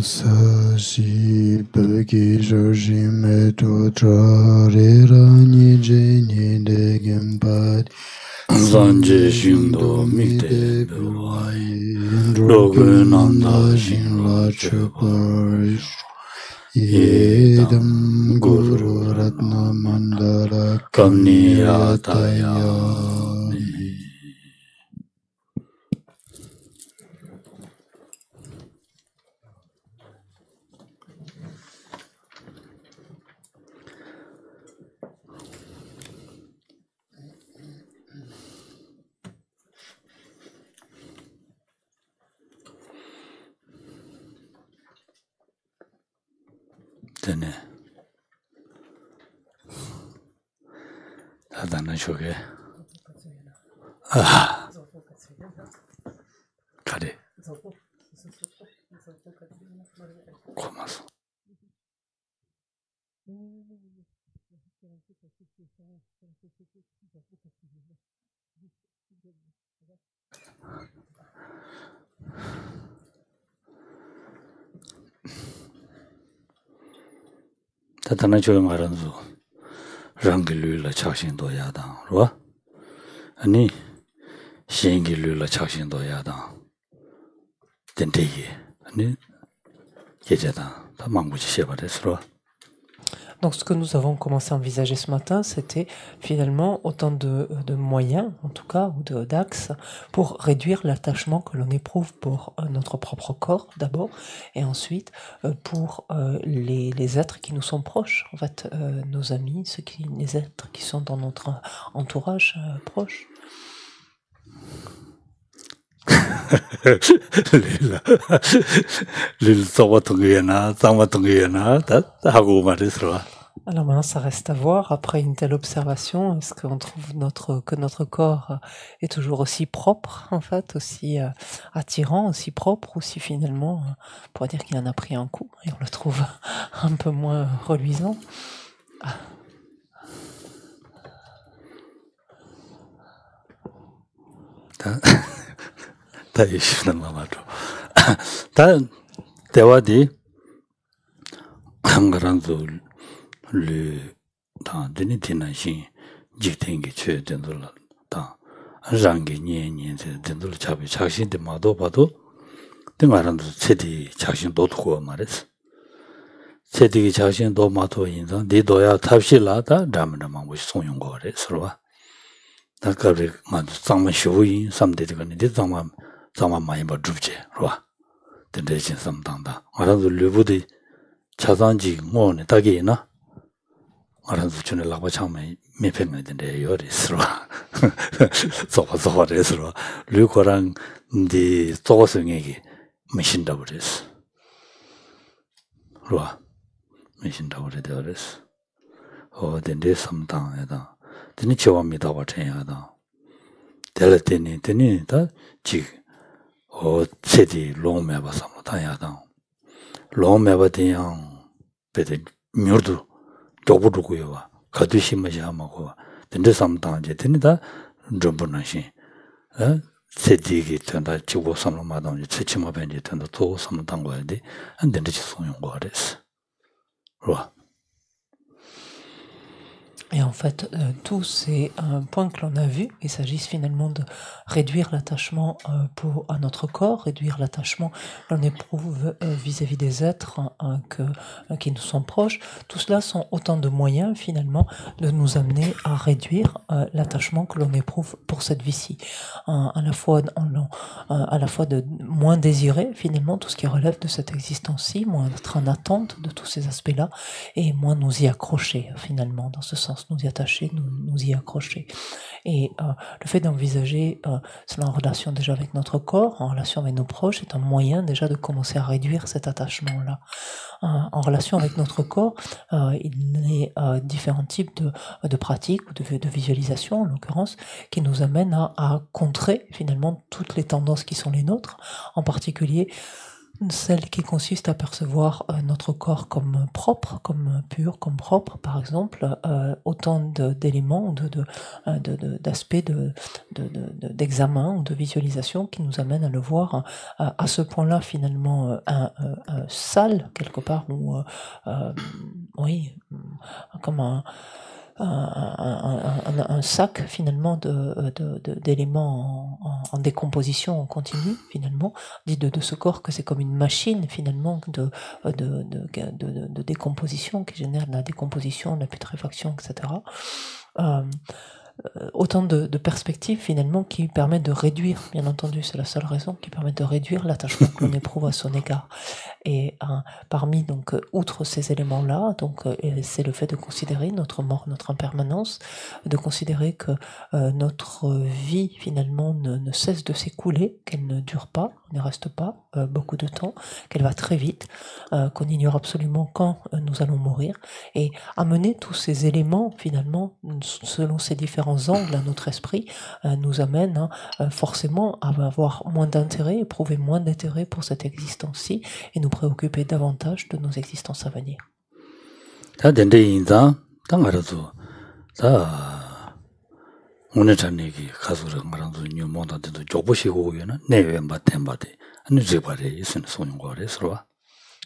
Sashi Peki Joshi Meto Trarira Nijeni Degempad Zanje Shindo Mikde Buai Rogunanda Shinla Chuparish Yedam Guru Ratna Mandala Kamniyataya Tene Adana Shoge Kare Komasu Tatana Shoge Maranzu Rangilula Chakshindo Yadang, Rua Ani Shingilula Chakshindo Yadang Dentegi, Ani Yejada, Tamanguchi Shebares, Rua. Donc ce que nous avons commencé à envisager ce matin, c'était finalement autant de moyens, en tout cas, ou d'axes, pour réduire l'attachement que l'on éprouve pour notre propre corps d'abord, et ensuite pour les êtres qui nous sont proches, en fait, nos amis, les êtres qui sont dans notre entourage proche. Alors maintenant, ça reste à voir. Après une telle observation, est-ce qu'on trouve que notre corps est toujours aussi propre, en fait, aussi attirant, aussi propre, ou si finalement, on pourrait dire qu'il en a pris un coup et on le trouve un peu moins reluisant. Tewadi Hangaranzo le Dinitina Shin Jiktengi Che Dendula Rangi Nyen Dendula Chabi Chakshin de Mado Pado Dengaranzo Seti Chakshin Dotko Maris Seti Chakshin Do Mato Inzan Didoya Tabshila Ramanaman with Sonyongo Resrova Nakari Sama Shuin, some dedicated Zama Mayba Drupje, Rua. The Dachin Samtanda. Aranzu Lubudi Chazanji Mon Tagina Aranzu Chunelabachame, Miping in the Yoris, Rua. So is Rua. Lukorang the Tosungegi, Machine Doubles. Rua. Machine Doubles. Oh, then there's some town. Then it's your meet our train. Teletini, that jig or city long meva samotayada. Long meva the young better murdu, Dobudukueva, Kadushimajamago. Then there's some town jetinida, Jumbunashi. City turned out Chivo Samamadam, Chichima Benji turned the two some tanguadi, and then it's on your goddess. Roa. Et en fait, tous ces points que l'on a vus, il s'agit finalement de réduire l'attachement à notre corps, réduire l'attachement que l'on éprouve vis-à-vis des êtres qui nous sont proches. Tout cela sont autant de moyens finalement de nous amener à réduire l'attachement que l'on éprouve pour cette vie-ci. À la fois de moins désirer finalement tout ce qui relève de cette existence-ci, moins être en attente de tous ces aspects-là, et moins nous y accrocher finalement dans ce sens. Nous y attacher, nous y accrocher. Et le fait d'envisager cela en relation déjà avec notre corps, en relation avec nos proches, est un moyen déjà de commencer à réduire cet attachement-là. En relation avec notre corps, il y a différents types de pratiques ou de visualisation, en l'occurrence, qui nous amènent à contrer finalement toutes les tendances qui sont les nôtres, en particulier celle qui consiste à percevoir notre corps comme propre, comme pur, comme propre, par exemple, autant d'éléments, d'aspects d'examen ou de visualisation qui nous amènent à le voir à ce point-là finalement sale quelque part, ou oui, comme un sac finalement d'éléments en décomposition en continu finalement, dit de ce corps que c'est comme une machine finalement de décomposition qui génère de la décomposition, de la putréfaction, etc. Autant de perspectives finalement qui permettent de réduire, bien entendu, c'est la seule raison qui permet de réduire l'attachement que l'on éprouve à son égard. Et parmi donc outre ces éléments-là, donc c'est le fait de considérer notre mort, notre impermanence, de considérer que notre vie finalement ne cesse de s'écouler, qu'elle ne dure pas, ne reste pas beaucoup de temps, qu'elle va très vite, qu'on ignore absolument quand nous allons mourir, et amener tous ces éléments finalement selon ces différents angles à notre esprit nous amène forcément à avoir moins d'intérêt, éprouver moins d'intérêt pour cette existence-ci et nous préoccuper davantage de nos existences à venir.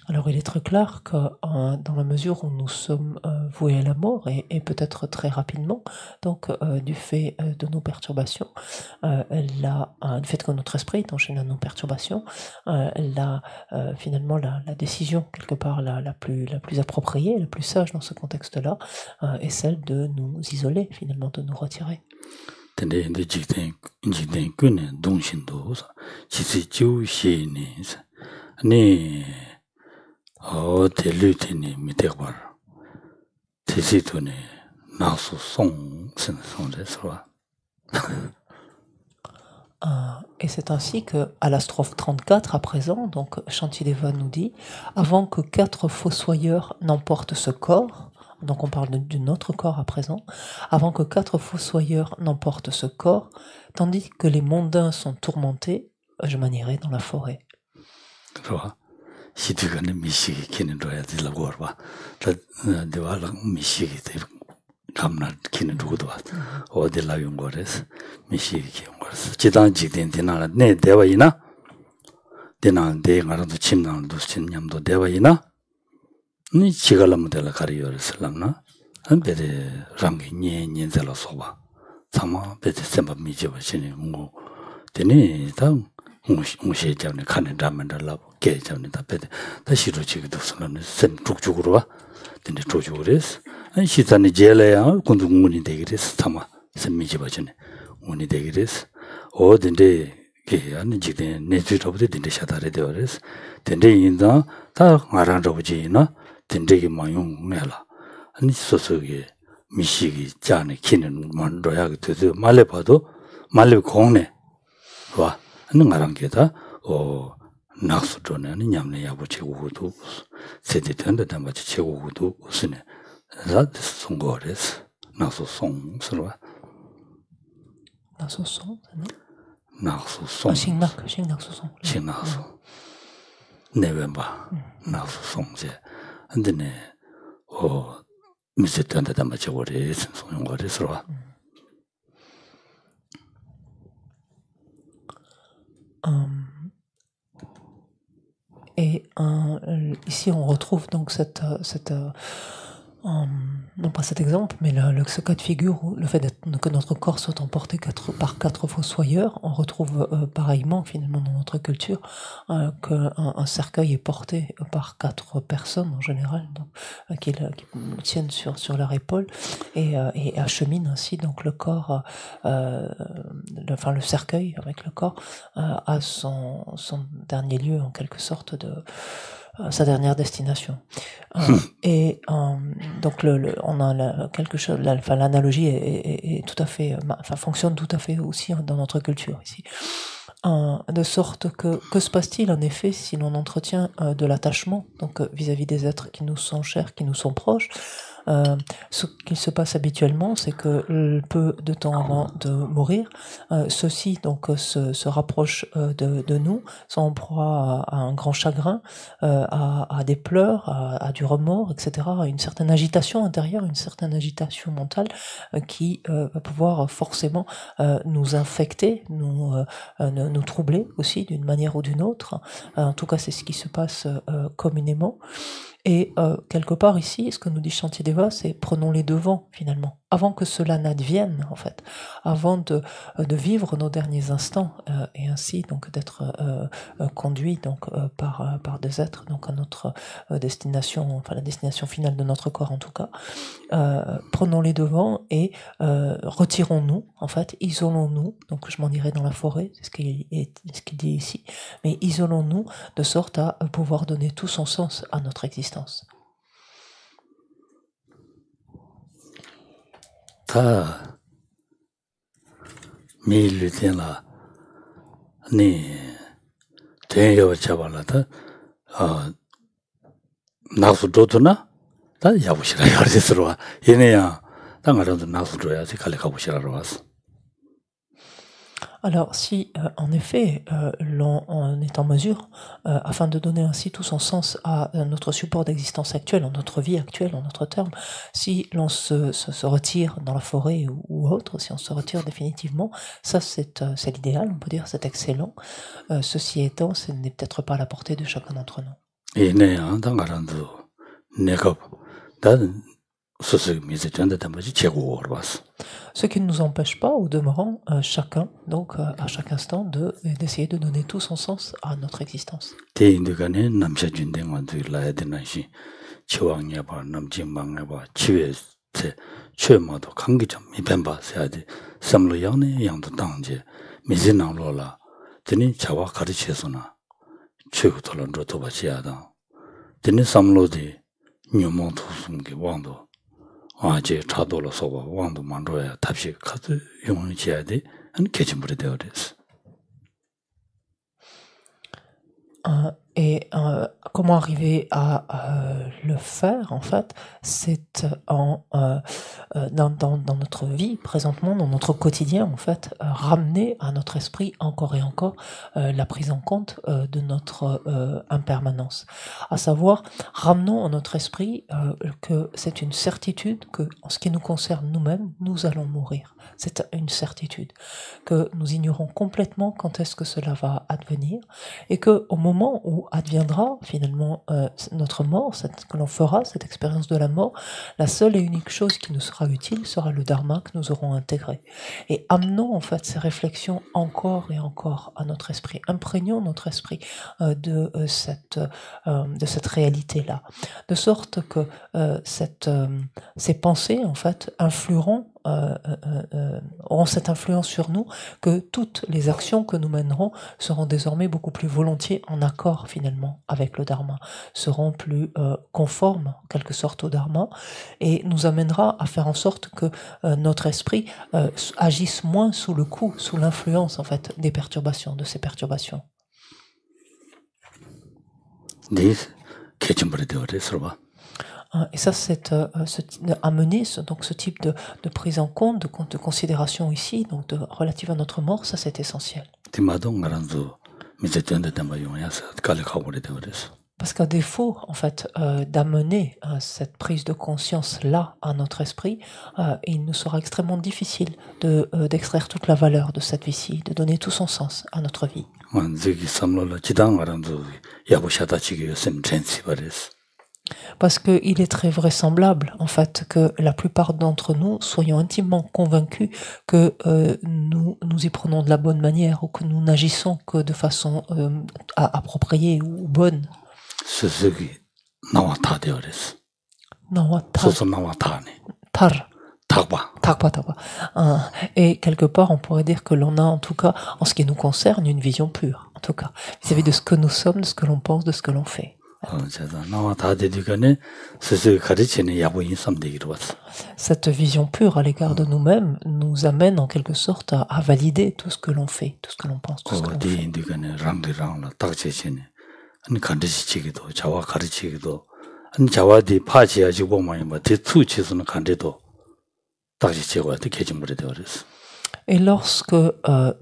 Alors il est très clair que dans la mesure où nous sommes voués à la mort, et peut-être très rapidement, donc du fait de nos perturbations, du fait que notre esprit est enchaîné à nos perturbations, finalement la décision quelque part la plus appropriée, la plus sage dans ce contexte-là, est celle de nous isoler, finalement, de nous retirer. Et c'est ainsi que, à la strophe 34 à présent, donc Shantideva nous dit « Avant que 4 fossoyeurs n'emportent ce corps », donc on parle de notre corps à présent, « Avant que 4 fossoyeurs n'emportent ce corps, tandis que les mondains sont tourmentés, je manierai dans la forêt. » Et ici on retrouve donc non pas cet exemple, mais ce cas de figure où le fait que notre corps soit emporté par 4 fossoyeurs, on retrouve pareillement finalement dans notre culture qu'un cercueil est porté par 4 personnes en général, donc, qui le tiennent sur leur épaule et acheminent ainsi donc le corps, le cercueil avec le corps à son dernier lieu en quelque sorte sa dernière destination. Et donc on a quelque chose, l'analogie est tout à fait, fonctionne tout à fait aussi dans notre culture ici. De sorte que se passe-t-il en effet si l'on entretient de l'attachement donc vis-à-vis des êtres qui nous sont chers, qui nous sont proches, Ce qu'il se passe habituellement, c'est que peu de temps avant de mourir, ceux-ci donc se rapprochent de nous, sont en proie à un grand chagrin, à des pleurs, à du remords, etc., à une certaine agitation intérieure, une certaine agitation mentale qui va pouvoir forcément nous infecter, nous troubler aussi d'une manière ou d'une autre. En tout cas, c'est ce qui se passe communément. Et quelque part ici, ce que nous dit Shantideva, c'est prenons les devants finalement, avant que cela n'advienne en fait, avant de vivre nos derniers instants et ainsi donc d'être conduits donc par des êtres donc à notre destination, enfin la destination finale de notre corps en tout cas. Prenons les devants et retirons-nous en fait, isolons-nous. Donc je m'en irai dans la forêt, c'est ce qu'il dit ici, mais isolons-nous de sorte à pouvoir donner tout son sens à notre existence. Ta mi lu ten la ni ten yo chabala ta naksu dotuna ta yabushira yarisro yeneya ta ngarandu naksu doya se kale kabushira roas. Alors, si en effet l'on est en mesure, afin de donner ainsi tout son sens à notre support d'existence actuel, en notre vie actuelle, en notre terme, si l'on se retire dans la forêt ou autre, si on se retire définitivement, ça c'est l'idéal, on peut dire, c'est excellent. Ceci étant, ce n'est peut-être pas à la portée de chacun d'entre nous. Ce qui ne nous empêche pas, au demeurant, chacun, donc à chaque instant, d'essayer de donner tout son sens à notre existence. Et comment arriver à le faire, en fait, c'est dans notre vie, présentement, dans notre quotidien, en fait, ramener à notre esprit encore et encore la prise en compte de notre impermanence. À savoir, ramenons à notre esprit que c'est une certitude que, en ce qui nous concerne nous-mêmes, nous allons mourir. C'est une certitude que nous ignorons complètement quand est-ce que cela va advenir et que au moment où adviendra finalement notre mort, que l'on fera cette expérience de la mort, la seule et unique chose qui nous sera utile sera le dharma que nous aurons intégré. Et amenons en fait ces réflexions encore et encore à notre esprit, imprégnons notre esprit de cette réalité-là, de sorte que ces pensées en fait influeront auront cette influence sur nous que toutes les actions que nous mènerons seront désormais beaucoup plus volontiers en accord finalement avec le dharma, seront plus conformes en quelque sorte au dharma et nous amènera à faire en sorte que notre esprit agisse moins sous le coup, sous l'influence en fait des perturbations, de ces perturbations. Et ça, c'est amener donc ce type de prise en compte, de considération ici, donc relative à notre mort, ça c'est essentiel. Parce qu'à défaut, en fait, d'amener cette prise de conscience-là à notre esprit, il nous sera extrêmement difficile d'extraire toute la valeur de cette vie-ci, de donner tout son sens à notre vie. Parce qu'il est très vraisemblable, en fait, que la plupart d'entre nous soyons intimement convaincus que nous y prenons de la bonne manière ou que nous n'agissons que de façon appropriée ou bonne. Et quelque part, on pourrait dire que l'on a, en tout cas, en ce qui nous concerne, une vision pure, en tout cas, vis-à-vis de ce que nous sommes, de ce que l'on pense, de ce que l'on fait. Cette vision pure à l'égard de nous-mêmes nous amène en quelque sorte à valider tout ce que l'on fait, tout ce que l'on pense, tout ce que l'on fait. 자와디 파지야지 보면 뭐 대추치스는 간데도 다시 제거할 때 개진물에 되어졌어. Et lorsque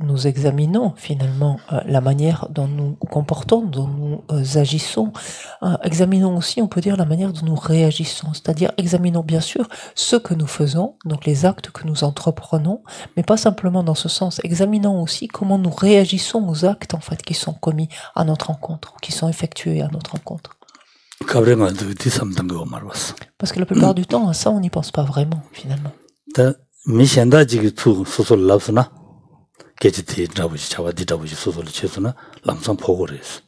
nous examinons finalement la manière dont nous comportons, dont nous agissons, examinons aussi, on peut dire, la manière dont nous réagissons. C'est-à-dire, examinons bien sûr ce que nous faisons, donc les actes que nous entreprenons, mais pas simplement dans ce sens. Examinons aussi comment nous réagissons aux actes en fait qui sont commis à notre encontre, qui sont effectués à notre encontre. Parce que la plupart du temps, à ça, on n'y pense pas vraiment, finalement. 미션다지기 투 소설 랍스나 게지티 잡으시 자와디 잡으시 소설 치스나 람상 포고레스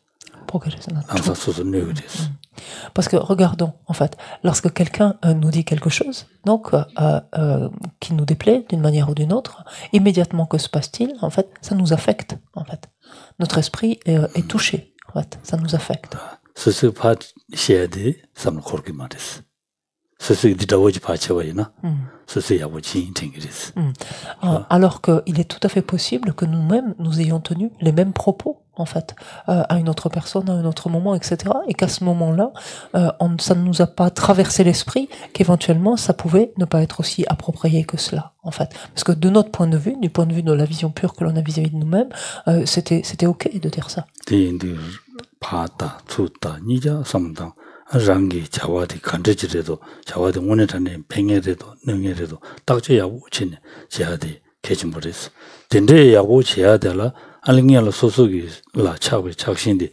람상 소설 네그레스. Parce que regardons en fait, lorsque quelqu'un nous dit quelque chose, donc qui nous déplaît d'une manière ou d'une autre, immédiatement que se passe-t-il? En fait, ça nous affecte. En fait, notre esprit est touché. En fait, ça nous affecte. Ce pas 시에데 삼 그렇게 말했어. Alors qu'il est tout à fait possible que nous-mêmes, nous ayons tenu les mêmes propos, en fait, à une autre personne, à un autre moment, etc. Et qu'à ce moment-là, ça ne nous a pas traversé l'esprit qu'éventuellement, ça pouvait ne pas être aussi approprié que cela, en fait. Parce que de notre point de vue, du point de vue de la vision pure que l'on a vis-à-vis de nous-mêmes, c'était OK de dire ça. 랑기 자와디 간제지래도 자와디 원해전에 뱅에래도 능에래도 딱지야고 친네 제하디 개진버렸어. 된데 야고 제하달라 알링이알 소속이 라 차고 작신디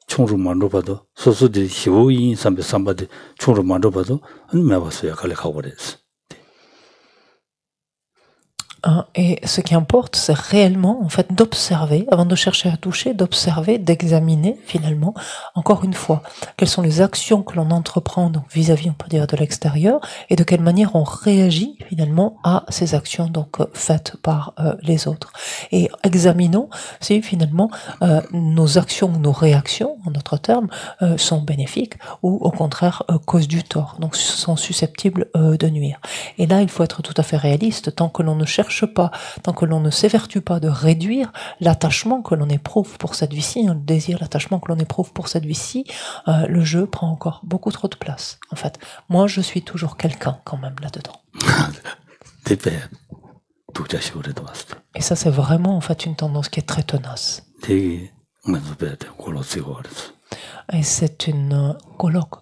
총루 만로 봐도 소소디 희우인 삼배 삼바디 총루 만로 봐도 안 매봤어요. 갈래 가고 버렸어. Et ce qui importe, c'est réellement, en fait, d'observer, avant de chercher à toucher, d'observer, d'examiner, finalement, encore une fois, quelles sont les actions que l'on entreprend, donc vis-à-vis, on peut dire, de l'extérieur, et de quelle manière on réagit, finalement, à ces actions, donc, faites par les autres. Et examinons si, finalement, nos actions, nos réactions, en d'autres termes, sont bénéfiques, ou, au contraire, causent du tort, donc sont susceptibles de nuire. Et là, il faut être tout à fait réaliste, tant que l'on ne cherche pas, tant que l'on ne s'évertue pas de réduire l'attachement que l'on éprouve pour cette vie-ci, le désir, l'attachement que l'on éprouve pour cette vie-ci, le jeu prend encore beaucoup trop de place. En fait, moi, je suis toujours quelqu'un quand même là-dedans. Et ça, c'est vraiment en fait une tendance qui est très tenace. Et c'est une colloque.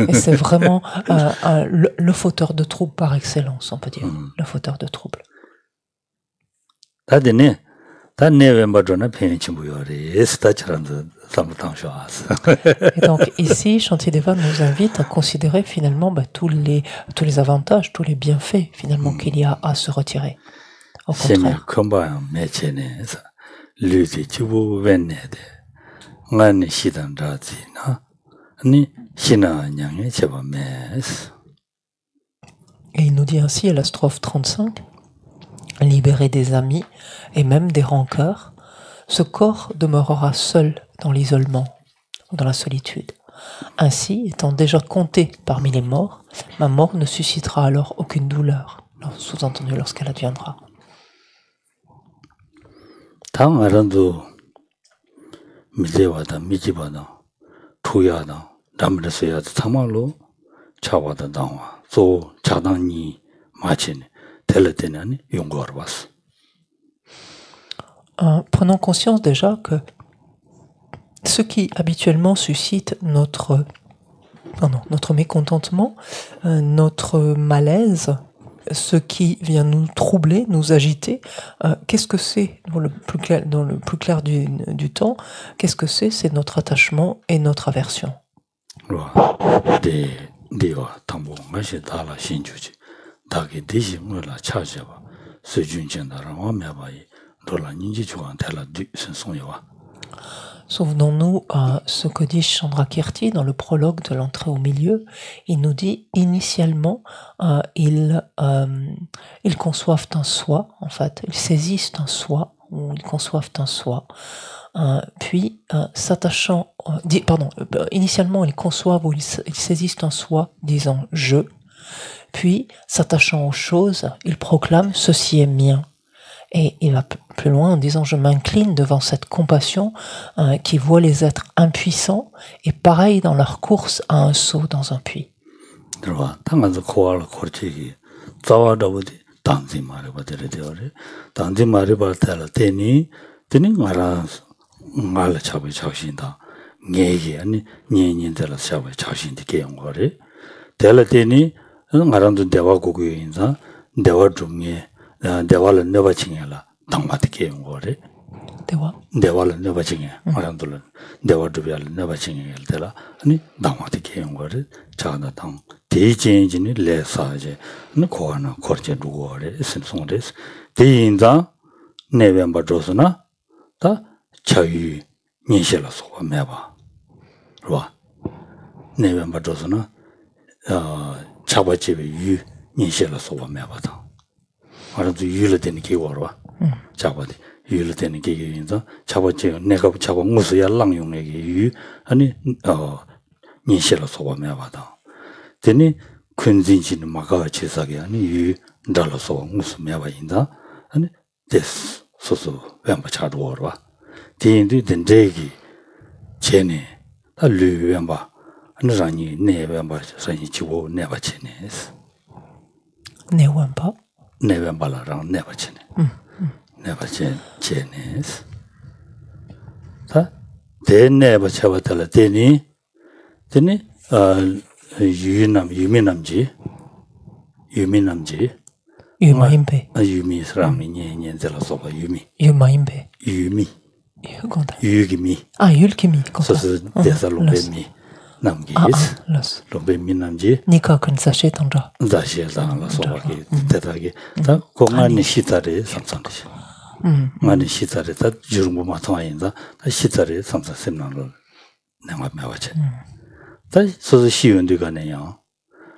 Et c'est vraiment le fauteur de troubles par excellence, on peut dire. Le fauteur de troubles. Et donc ici, Shantideva nous invite à considérer finalement tous les avantages, tous les bienfaits finalement qu'il y a à se retirer. Au contraire. Et il nous dit ainsi à la strophe 35, libéré des amis et même des rancœurs, ce corps demeurera seul dans l'isolement, dans la solitude. Ainsi, étant déjà compté parmi les morts, ma mort ne suscitera alors aucune douleur, sous-entendu lorsqu'elle adviendra. 미제와다 미지바다 투야다 담르서야 참말로 차와다 나와 또 자당이 마치네 텔레테나니 용거를 봤어. Prenons conscience déjà que ce qui habituellement suscite notre mécontentement, notre malaise, ce qui vient nous troubler, nous agiter, qu'est-ce que c'est dans le plus clair du temps? Qu'est-ce que c'est? C'est notre attachement et notre aversion. Souvenons-nous ce que dit Chandrakirti dans le prologue de l'entrée au milieu. Il nous dit initialement, ils conçoivent un soi, en fait, ils saisissent un soi, ou ils conçoivent un soi, puis s'attachant, initialement ils conçoivent ou ils saisissent un soi, disant je, puis s'attachant aux choses, ils proclament ceci est mien. Et il va plus loin en disant, je m'incline devant cette compassion qui voit les êtres impuissants et pareil dans leur course à un saut dans un puits. 대화를 내가 징해 말한들은 대화도별 내가 징해를 때라 아니 당화도 개인 거를 자나 당 대진진이 레사제 고하나 거제 누구래 신송데스 대인자 내변바 조스나 다 자유 년실로서 매봐 봐 내변바 조스나 자바집의 유 년실로서 매봐다 말도 유를 되는 기워로 자바디 유를 되는 게 인자 자바지 내가 자바 무슨야 랑용에게 유 아니 년실로서 매봐다 되니 근진지는 막아 제사게 아니 유 달로서 무슨 매봐인다 아니 데스 소소 뱀바 차도어 봐 디인도 된대기 제네 다 류뱀바 아니라니 네뱀바 산이 지고 네바치네스 네뱀바 네뱀바라랑 네바치네 네바치 제네스 다 대네바 차바탈 되니 유미남지 유마임베 유미 사람이 년년들어서 유미 유마임베 유미 이거다 유기미 율기미 소소 데살로베미 남기스 로베미 남지 니가 근사시 당자 자시에다라 소바기 대다기 다 공안이 시타레 삼삼듯이 많이 시타레 다 주름부 마통아인다 다 시타레 삼삼sem나로 내가 매워지 다 소소 시윤들가네요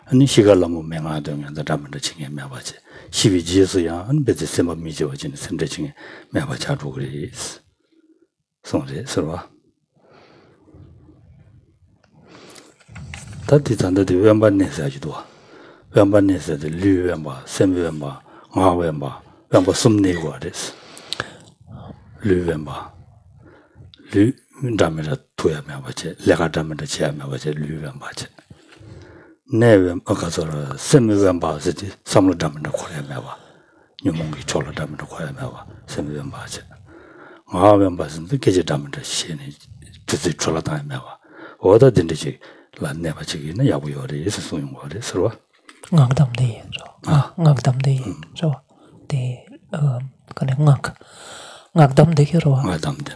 아니 시갈라모 맹아되면 다람을 칭해 매워지 시비지에서야 안 베데 세마 미져지는 선대칭에 매워자도 그래 손에 서와 다디단데 왼반내서지도 왼반내서도 류왼바 셈왼바 마왼바 왼바 숨내고 그랬어 류왼바 류 담에다 토야 매워지 내가 담에다 지야 매워지 류왼바지 내외 아까서 셈외반바지 삼로 담는 거야 매와 유몽기 졸로 담는 거야 매와 셈외반바지 마외반바스인데 계제 담는 시에 뜻이 졸로 담는 매와 어디다 된지 란내바지기는 야부요리 있어 소용 거래 서로 ngagdamde ngagdamde 저 데 그네 ngagdamde ro ngagdamde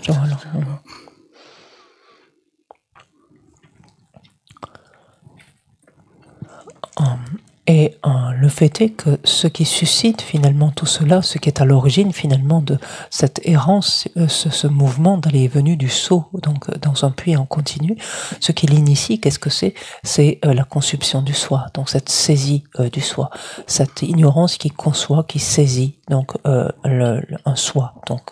Et le fait est que ce qui suscite finalement tout cela, ce qui est à l'origine finalement de cette errance, ce mouvement d'aller et venue du saut donc dans un puits en continu, ce qui l'initie, qu'est-ce que c'est? C'est la conception du soi, donc cette saisie du soi, cette ignorance qui conçoit, qui saisit donc un soi. Donc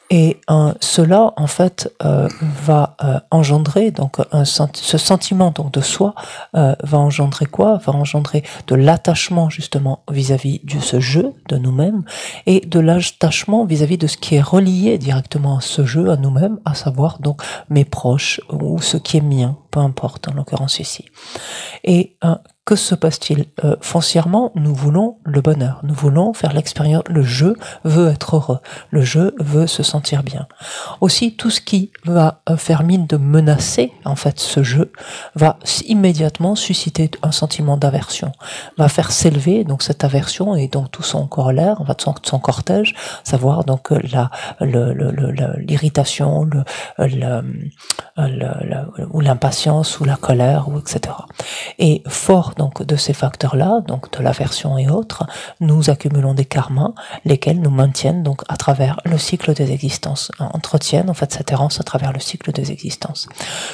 et cela, en fait, va engendrer donc ce sentiment donc de soi va engendrer quoi? Va engendrer de l'attachement justement vis-à-vis de ce jeu de nous-mêmes et de l'attachement vis-à-vis de ce qui est relié directement à ce jeu, à nous-mêmes, à savoir donc mes proches ou ce qui est mien, peu importe en l'occurrence ici. Et que se passe-t-il? Foncièrement, nous voulons le bonheur, nous voulons faire l'expérience, le jeu veut être heureux, le jeu veut se sentir bien. Aussi, tout ce qui va faire mine de menacer, en fait, ce jeu, va immédiatement susciter un sentiment d'aversion, va faire s'élever donc cette aversion et donc tout son corollaire, en fait, son cortège, savoir donc l'irritation, ou l'impatience, ou la colère, ou etc. Et fort donc de ces facteurs-là, donc de l'aversion et autres, nous accumulons des karmas, lesquels nous maintiennent donc à travers le cycle des existences, entretiennent en fait cette errance à travers le cycle des existences.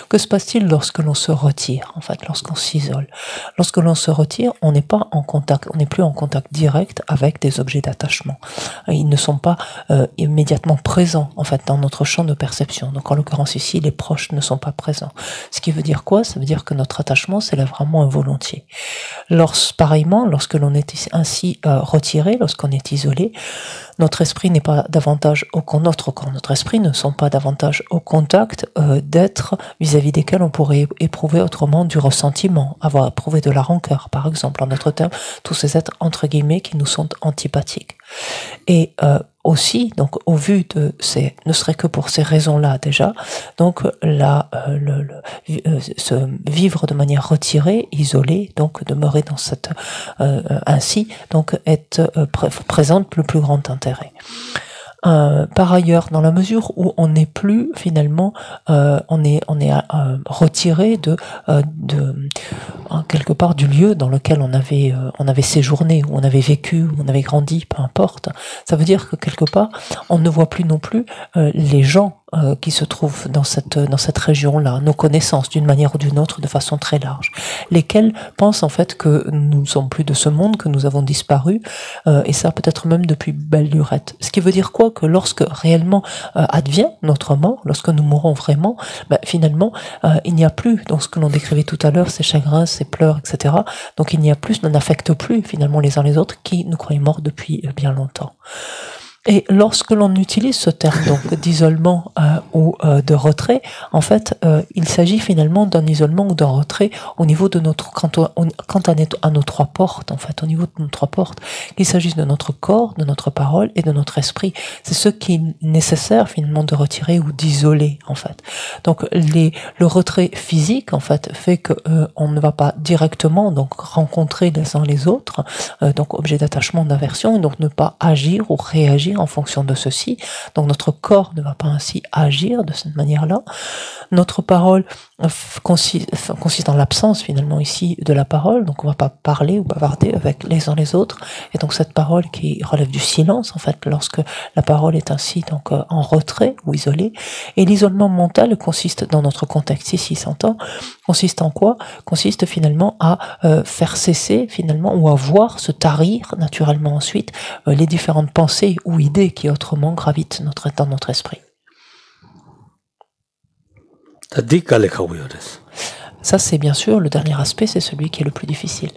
Que se passe-t-il lorsque l'on se retire, en fait, lorsqu'on s'isole? Lorsque l'on se retire, on n'est pas en contact, on n'est plus en contact direct avec des objets d'attachement. Ils ne sont pas immédiatement présents en fait dans notre champ de perception. Donc en l'occurrence ici, les proches ne sont pas présents. Ce qui veut dire quoi? Ça veut dire que notre attachement s'élève vraiment involontiers. Pareillement, lorsque l'on est ainsi retiré, lorsqu'on est isolé, notre esprit n'est pas davantage notre corps, notre esprit ne sont pas davantage au contact d'êtres vis-à-vis desquels on pourrait éprouver autrement du ressentiment, avoir éprouvé de la rancœur, par exemple, en d'autres termes, tous ces êtres entre guillemets qui nous sont antipathiques. Et aussi, donc, au vu de ne serait que pour ces raisons-là déjà, donc se vivre de manière retirée, isolée, donc demeurer dans cette ainsi, donc présente le plus grand intérêt. Par ailleurs, dans la mesure où on n'est plus finalement, on est retiré de quelque part du lieu dans lequel on avait séjourné, où on avait vécu, où on avait grandi, peu importe. Ça veut dire que quelque part, on ne voit plus non plus les gens qui se trouvent dans cette région-là, nos connaissances d'une manière ou d'une autre de façon très large, lesquels pensent en fait que nous ne sommes plus de ce monde, que nous avons disparu, et ça peut-être même depuis belle lurette. Ce qui veut dire quoi? Que lorsque réellement advient notre mort, lorsque nous mourons vraiment, finalement il n'y a plus dans ce que l'on décrivait tout à l'heure, ces chagrins, ces pleurs, etc. Donc il n'y a plus, on n'affecte plus finalement les uns les autres qui nous croyaient morts depuis bien longtemps. Et lorsque l'on utilise ce terme donc d'isolement ou de retrait, en fait, il s'agit finalement d'un isolement ou d'un retrait au niveau de quant à nos trois portes, en fait, au niveau de nos trois portes, qu'il s'agisse de notre corps, de notre parole et de notre esprit. C'est ce qui est nécessaire finalement de retirer ou d'isoler, en fait. Donc le retrait physique, en fait, fait que on ne va pas directement donc rencontrer les uns les autres, donc objet d'attachement, d'aversion, et donc ne pas agir ou réagir en fonction de ceci. Donc notre corps ne va pas ainsi agir de cette manière-là. Notre parole consiste en l'absence finalement ici de la parole, donc on ne va pas parler ou bavarder avec les uns les autres, et donc cette parole qui relève du silence en fait, lorsque la parole est ainsi donc en retrait ou isolée. Et l'isolement mental consiste dans notre contexte ici, s'entend, consiste en quoi? Consiste finalement à faire cesser finalement ou à voir se tarir naturellement ensuite les différentes pensées ou idées qui autrement gravitent dans notre esprit. Ça, c'est bien sûr le dernier aspect, c'est celui qui est le plus difficile.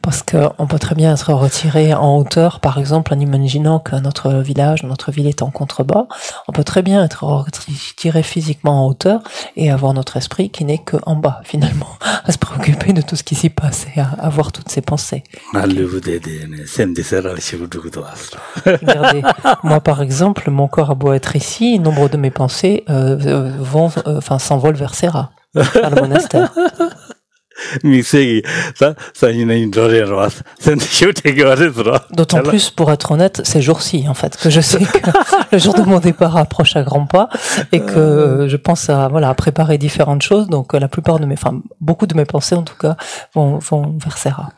Parce qu'on peut très bien être retiré en hauteur, par exemple, en imaginant que notre village, notre ville est en contrebas. On peut très bien être retiré physiquement en hauteur et avoir notre esprit qui n'est qu'en bas, finalement, à se préoccuper de tout ce qui s'y passe et à avoir toutes ces pensées. Regardez, moi, par exemple, mon corps a beau être ici, nombre de mes pensées s'envolent vers Serra, vers le monastère. D'autant plus, pour être honnête, ces jours-ci, en fait, que je sais que le jour de mon départ approche à grands pas et que je pense à préparer différentes choses. Donc, beaucoup de mes pensées, en tout cas, vont vers Serra.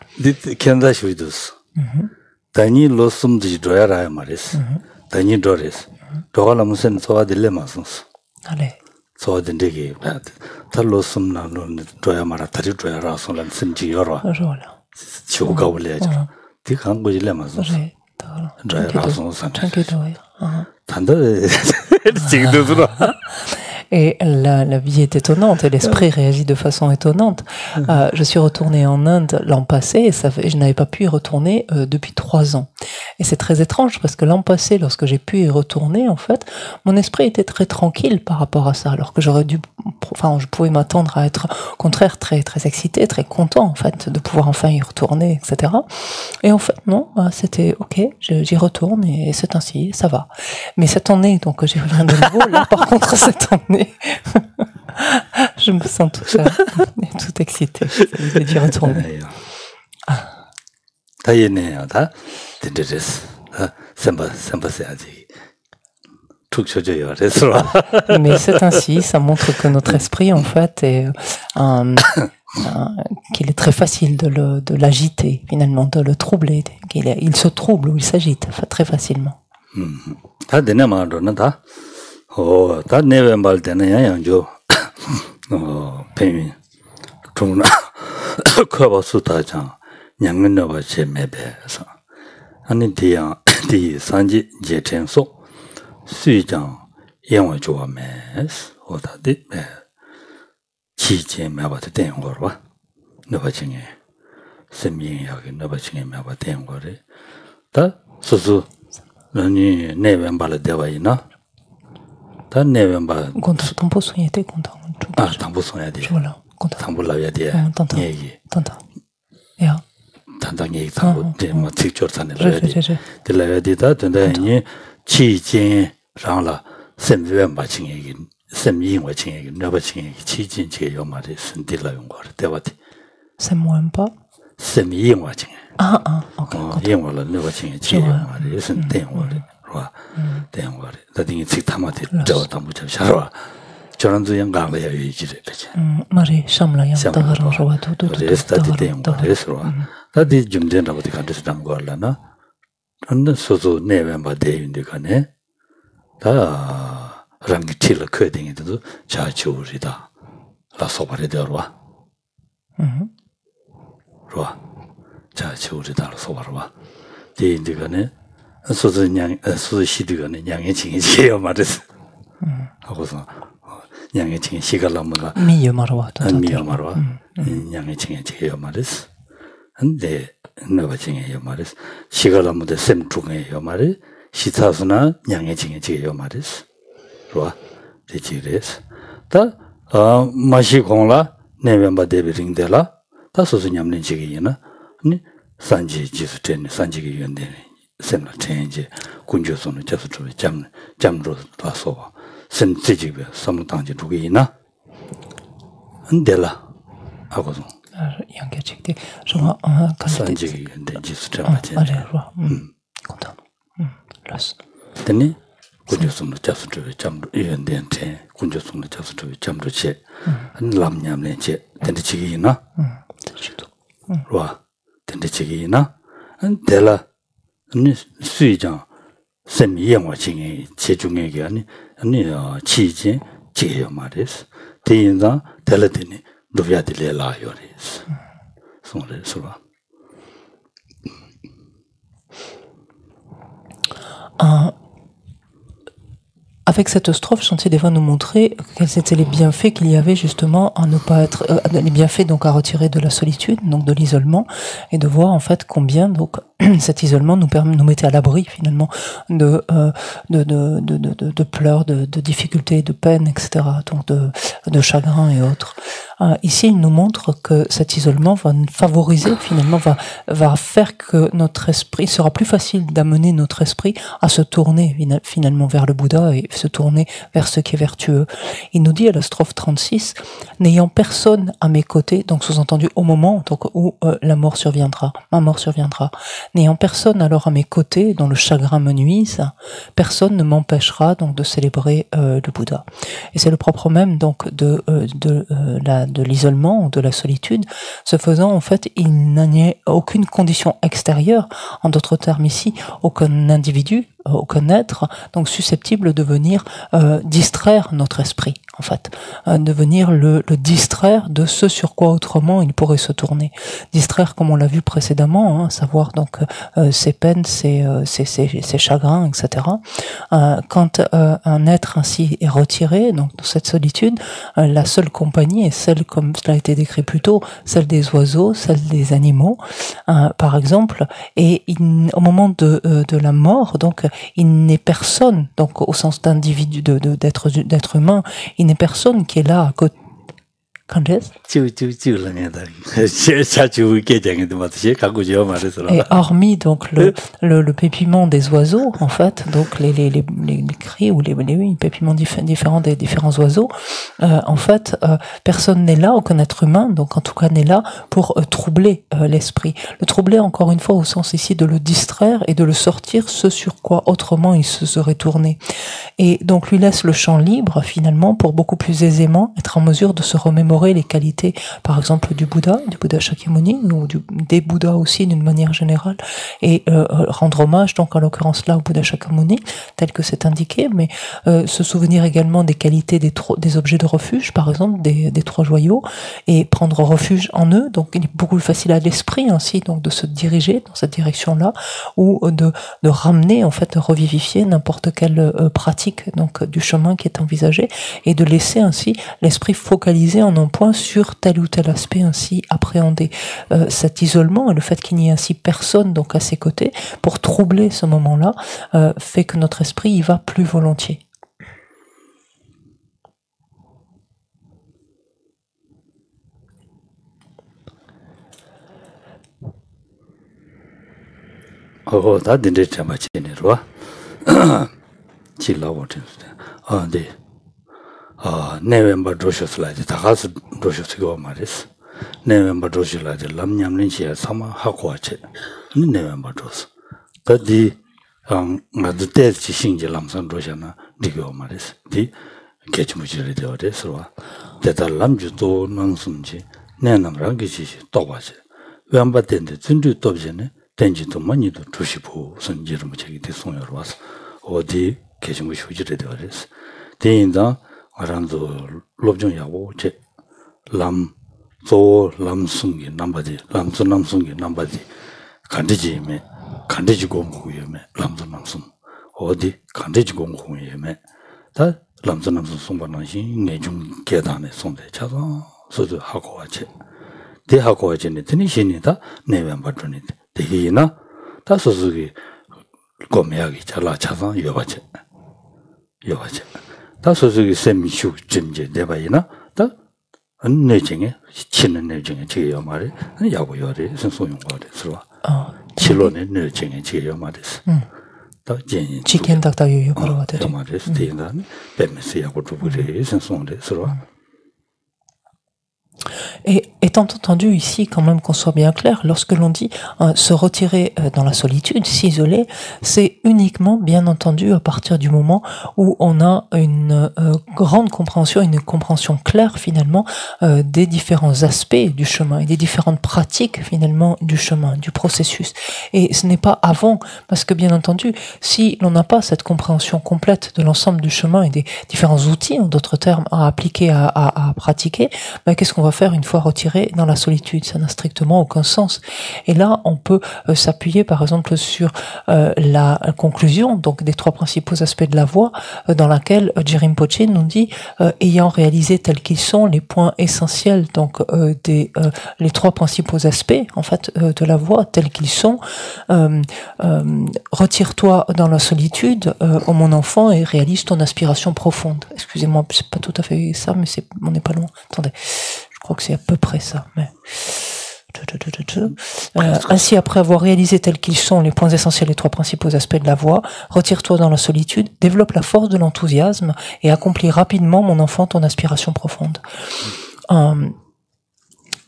Allez. Et la vie est étonnante et l'esprit réagit de façon étonnante. Je suis retourné en Inde l'an passé et je n'avais pas pu y retourner depuis 3 ans. Et c'est très étrange parce que l'an passé, lorsque j'ai pu y retourner, en fait, mon esprit était très tranquille par rapport à ça, alors que je pouvais m'attendre à être, au contraire, très, très excité, très content, en fait, de pouvoir enfin y retourner, etc. Et en fait, non, c'était ok, j'y retourne et c'est ainsi, ça va. Mais cette année, donc, j'y reviens de nouveau, là, par contre, cette année, je me sens tout excité d'y retourner. Mais c'est ainsi, ça montre que notre esprit, en fait, qu'il est très facile de l'agiter, finalement, de le troubler. Il se trouble ou il s'agite très facilement. 냥은 너바 제메베서 아니 디야 디 산지 제텐소 수이장 영어 좋아메스 오다디 지제 매바도 된 거로 너바 중에 세미하게 너바 중에 매바 된 거래 다 소소 아니 내ven발에 되어이나 다 내ven발 Content, tampo soñete, content. 아 담보 써야 돼 Voilà, content. 담보 나야 돼 T'entends. 얘기 T'entends. Yeah. 단단히 담보 뭐 직접 사는 Je, 거야 je, je. 들려야 되다 근데 치진 랑라 샘외 마칭 얘기 샘인 와칭 얘기 너버칭 얘기 치진 제 요말에 선들라 용 거를 대바티 C'est moins pas. 샘인 와칭 Ah, ah, ok. content. 영어로 너버칭 제 요말에 선된 거를 와 된 거를 나중에 직타마티 저 담보 좀 샤와 저런도 영감을 해야 이지를 되지 Marie, Shamla, Yang, Tagaran, Joa, tout, 레스타디 된 거래서 다디 좀 된다고 간데서 담 거라나 근데 소소 내외마 대인데 간에 다 랑기틸 커딩에도 자주리다 라소바레 되어와 로아 자주리다 라소바르와 대인데 간에 소소 냥 소소 시디 간에 냥의 징이지요 말했어 하고서 냥의 징이 시갈라무가 Mieux, Marwa. 미요 말와 냥의 징이지요 말했어 근데 너버징이요 말했어 시갈라무데 샘중에요 말이 시타스나 냥의징이지요 말했어 로아 되지레스 다 마시 공라 내면바 데비링데라 다 소소냠는 지기이나 아니 산지 지수된 산지기 연데 샘나 체인지 군주소는 저수로 잠로 라서 샘지지베 섬당지 두기이나 안데라 하고서 Yang, Chikti. Je vois un 산지기 연데 지수된 Allez, je vois. Content. Las. 됐니? 군주소는 저수로 잠로 연데한테 군주소는 저수로 잠로 체 람냠네 체 된데 지기이나 C'est juste. 로아 된데 지기이나 안데라 아니 수의장 샘이 영화징이 제중에게 아니 치진 제요 말이스 대인자 텔레드니 루비아딜레라 요리스 손레스와 Avec cette strophe, Chantier va nous montrer quels étaient les bienfaits qu'il y avait justement à ne pas être, les bienfaits donc à retirer de la solitude, donc de l'isolement, et de voir en fait combien donc cet isolement nous mettait à l'abri finalement de pleurs, de difficultés, de peines, etc. Donc de chagrin et autres. Ici, il nous montre que cet isolement va favoriser finalement, va faire que notre esprit sera plus facile d'amener notre esprit à se tourner finalement vers le Bouddha et se tourner vers ce qui est vertueux. Il nous dit à la strophe 36, n'ayant personne à mes côtés, donc sous-entendu au moment donc où la mort surviendra, ma mort surviendra, n'ayant personne alors à mes côtés dont le chagrin me nuise, personne ne m'empêchera donc de célébrer le Bouddha. Et c'est le propre même donc de l'isolement ou de la solitude. Ce faisant, en fait, il n'y a aucune condition extérieure, en d'autres termes ici, aucun individu, aucun être, donc susceptible de venir distraire notre esprit, en fait, de venir le distraire de ce sur quoi autrement il pourrait se tourner. Distraire, comme on l'a vu précédemment, hein, savoir donc ses peines, ses chagrins, etc. Quand un être ainsi est retiré, donc dans cette solitude, la seule compagnie est celle, comme cela a été décrit plus tôt, celle des oiseaux, celle des animaux, par exemple, et au moment de la mort, donc il n'est personne, donc au sens d'individu, d'être humain, il n'est personne qui est là à côté. Et hormis donc le pépiment des oiseaux, en fait, donc les cris ou les pépiments différents des différents oiseaux, en fait, personne n'est là, aucun être humain, donc en tout cas n'est là pour troubler l'esprit. Le troubler, encore une fois, au sens ici de le distraire et de le sortir ce sur quoi autrement il se serait tourné. Et donc lui laisse le champ libre, finalement, pour beaucoup plus aisément être en mesure de se remémorer élaborer les qualités, par exemple, du Bouddha Shakyamuni, ou des Bouddhas aussi d'une manière générale, et rendre hommage, donc en l'occurrence là, au Bouddha Shakyamuni, tel que c'est indiqué, mais se souvenir également des qualités des objets de refuge, par exemple, des trois joyaux, et prendre refuge en eux. Donc il est beaucoup plus facile à l'esprit ainsi, donc de se diriger dans cette direction-là, ou de ramener, en fait, de revivifier n'importe quelle pratique donc du chemin qui est envisagé, et de laisser ainsi l'esprit focalisé en un point sur tel ou tel aspect, ainsi appréhender cet isolement et le fait qu'il n'y ait ainsi personne donc à ses côtés pour troubler ce moment-là fait que notre esprit y va plus volontiers. Oh, that didn't tell much in it, right? Chilla wanted. November droshes like the house droshes go maris. November droshes like the lam yamlin, summer hakwache. November dros. That the death sing the lamson droshana, digo maris. The catch mujiri de odesra. That a lam juto nonsunji, nanam rangishi, towache. Vamba tended into tobjene. tenji도 많이도 주시고 선지를 무척이 대송을 와서 어디 계신 것이 후지를 되어졌어. 대인다 아란도 롭종야고 제 람조 람숭이 남바디 람조 남숭이 남바디 간디지메 간디지 공공이메 람조 남숭 어디 간디지 공공이메 다 람조 남숭 송반나신 내중 계단에 송대 차서 소도 하고 와체 대하고 와체네 드니신이다 내면 받더니 대기나 다소수기 고매하기 잘라 차선 여바체 다소수기 셈미슈 진제 내바이나 다 내정에 치는 내정에 제여 말이 야고 요리 선소용 거래 서로 치료는 내정에 제여 말이스 다 제니 치킨 닭다유 요거로 와대 말이스 대나 뱀스 야고 두부리 선소용데 서로. Et étant entendu ici, quand même qu'on soit bien clair, lorsque l'on dit se retirer dans la solitude, s'isoler, c'est uniquement, bien entendu, à partir du moment où on a une grande compréhension, une compréhension claire finalement des différents aspects du chemin et des différentes pratiques finalement du chemin, du processus. Et ce n'est pas avant, parce que bien entendu, si l'on n'a pas cette compréhension complète de l'ensemble du chemin et des différents outils, en d'autres termes, à appliquer, à pratiquer, ben, qu'est-ce qu'on va faire une fois retiré dans la solitude? Ça n'a strictement aucun sens. Et là, on peut s'appuyer par exemple sur la conclusion donc des trois principaux aspects de la voie, dans laquelle Rinpoche nous dit, ayant réalisé tels qu'ils sont les points essentiels donc les trois principaux aspects en fait de la voie tels qu'ils sont, retire-toi dans la solitude, ô mon enfant, et réalise ton aspiration profonde. Excusez-moi, c'est pas tout à fait ça, mais on n'est pas loin. Attendez. Je crois que c'est à peu près ça. Mais... ainsi, après avoir réalisé tels qu'ils sont les points essentiels, les trois principaux aspects de la voie, retire-toi dans la solitude, développe la force de l'enthousiasme et accomplis rapidement, mon enfant, ton aspiration profonde.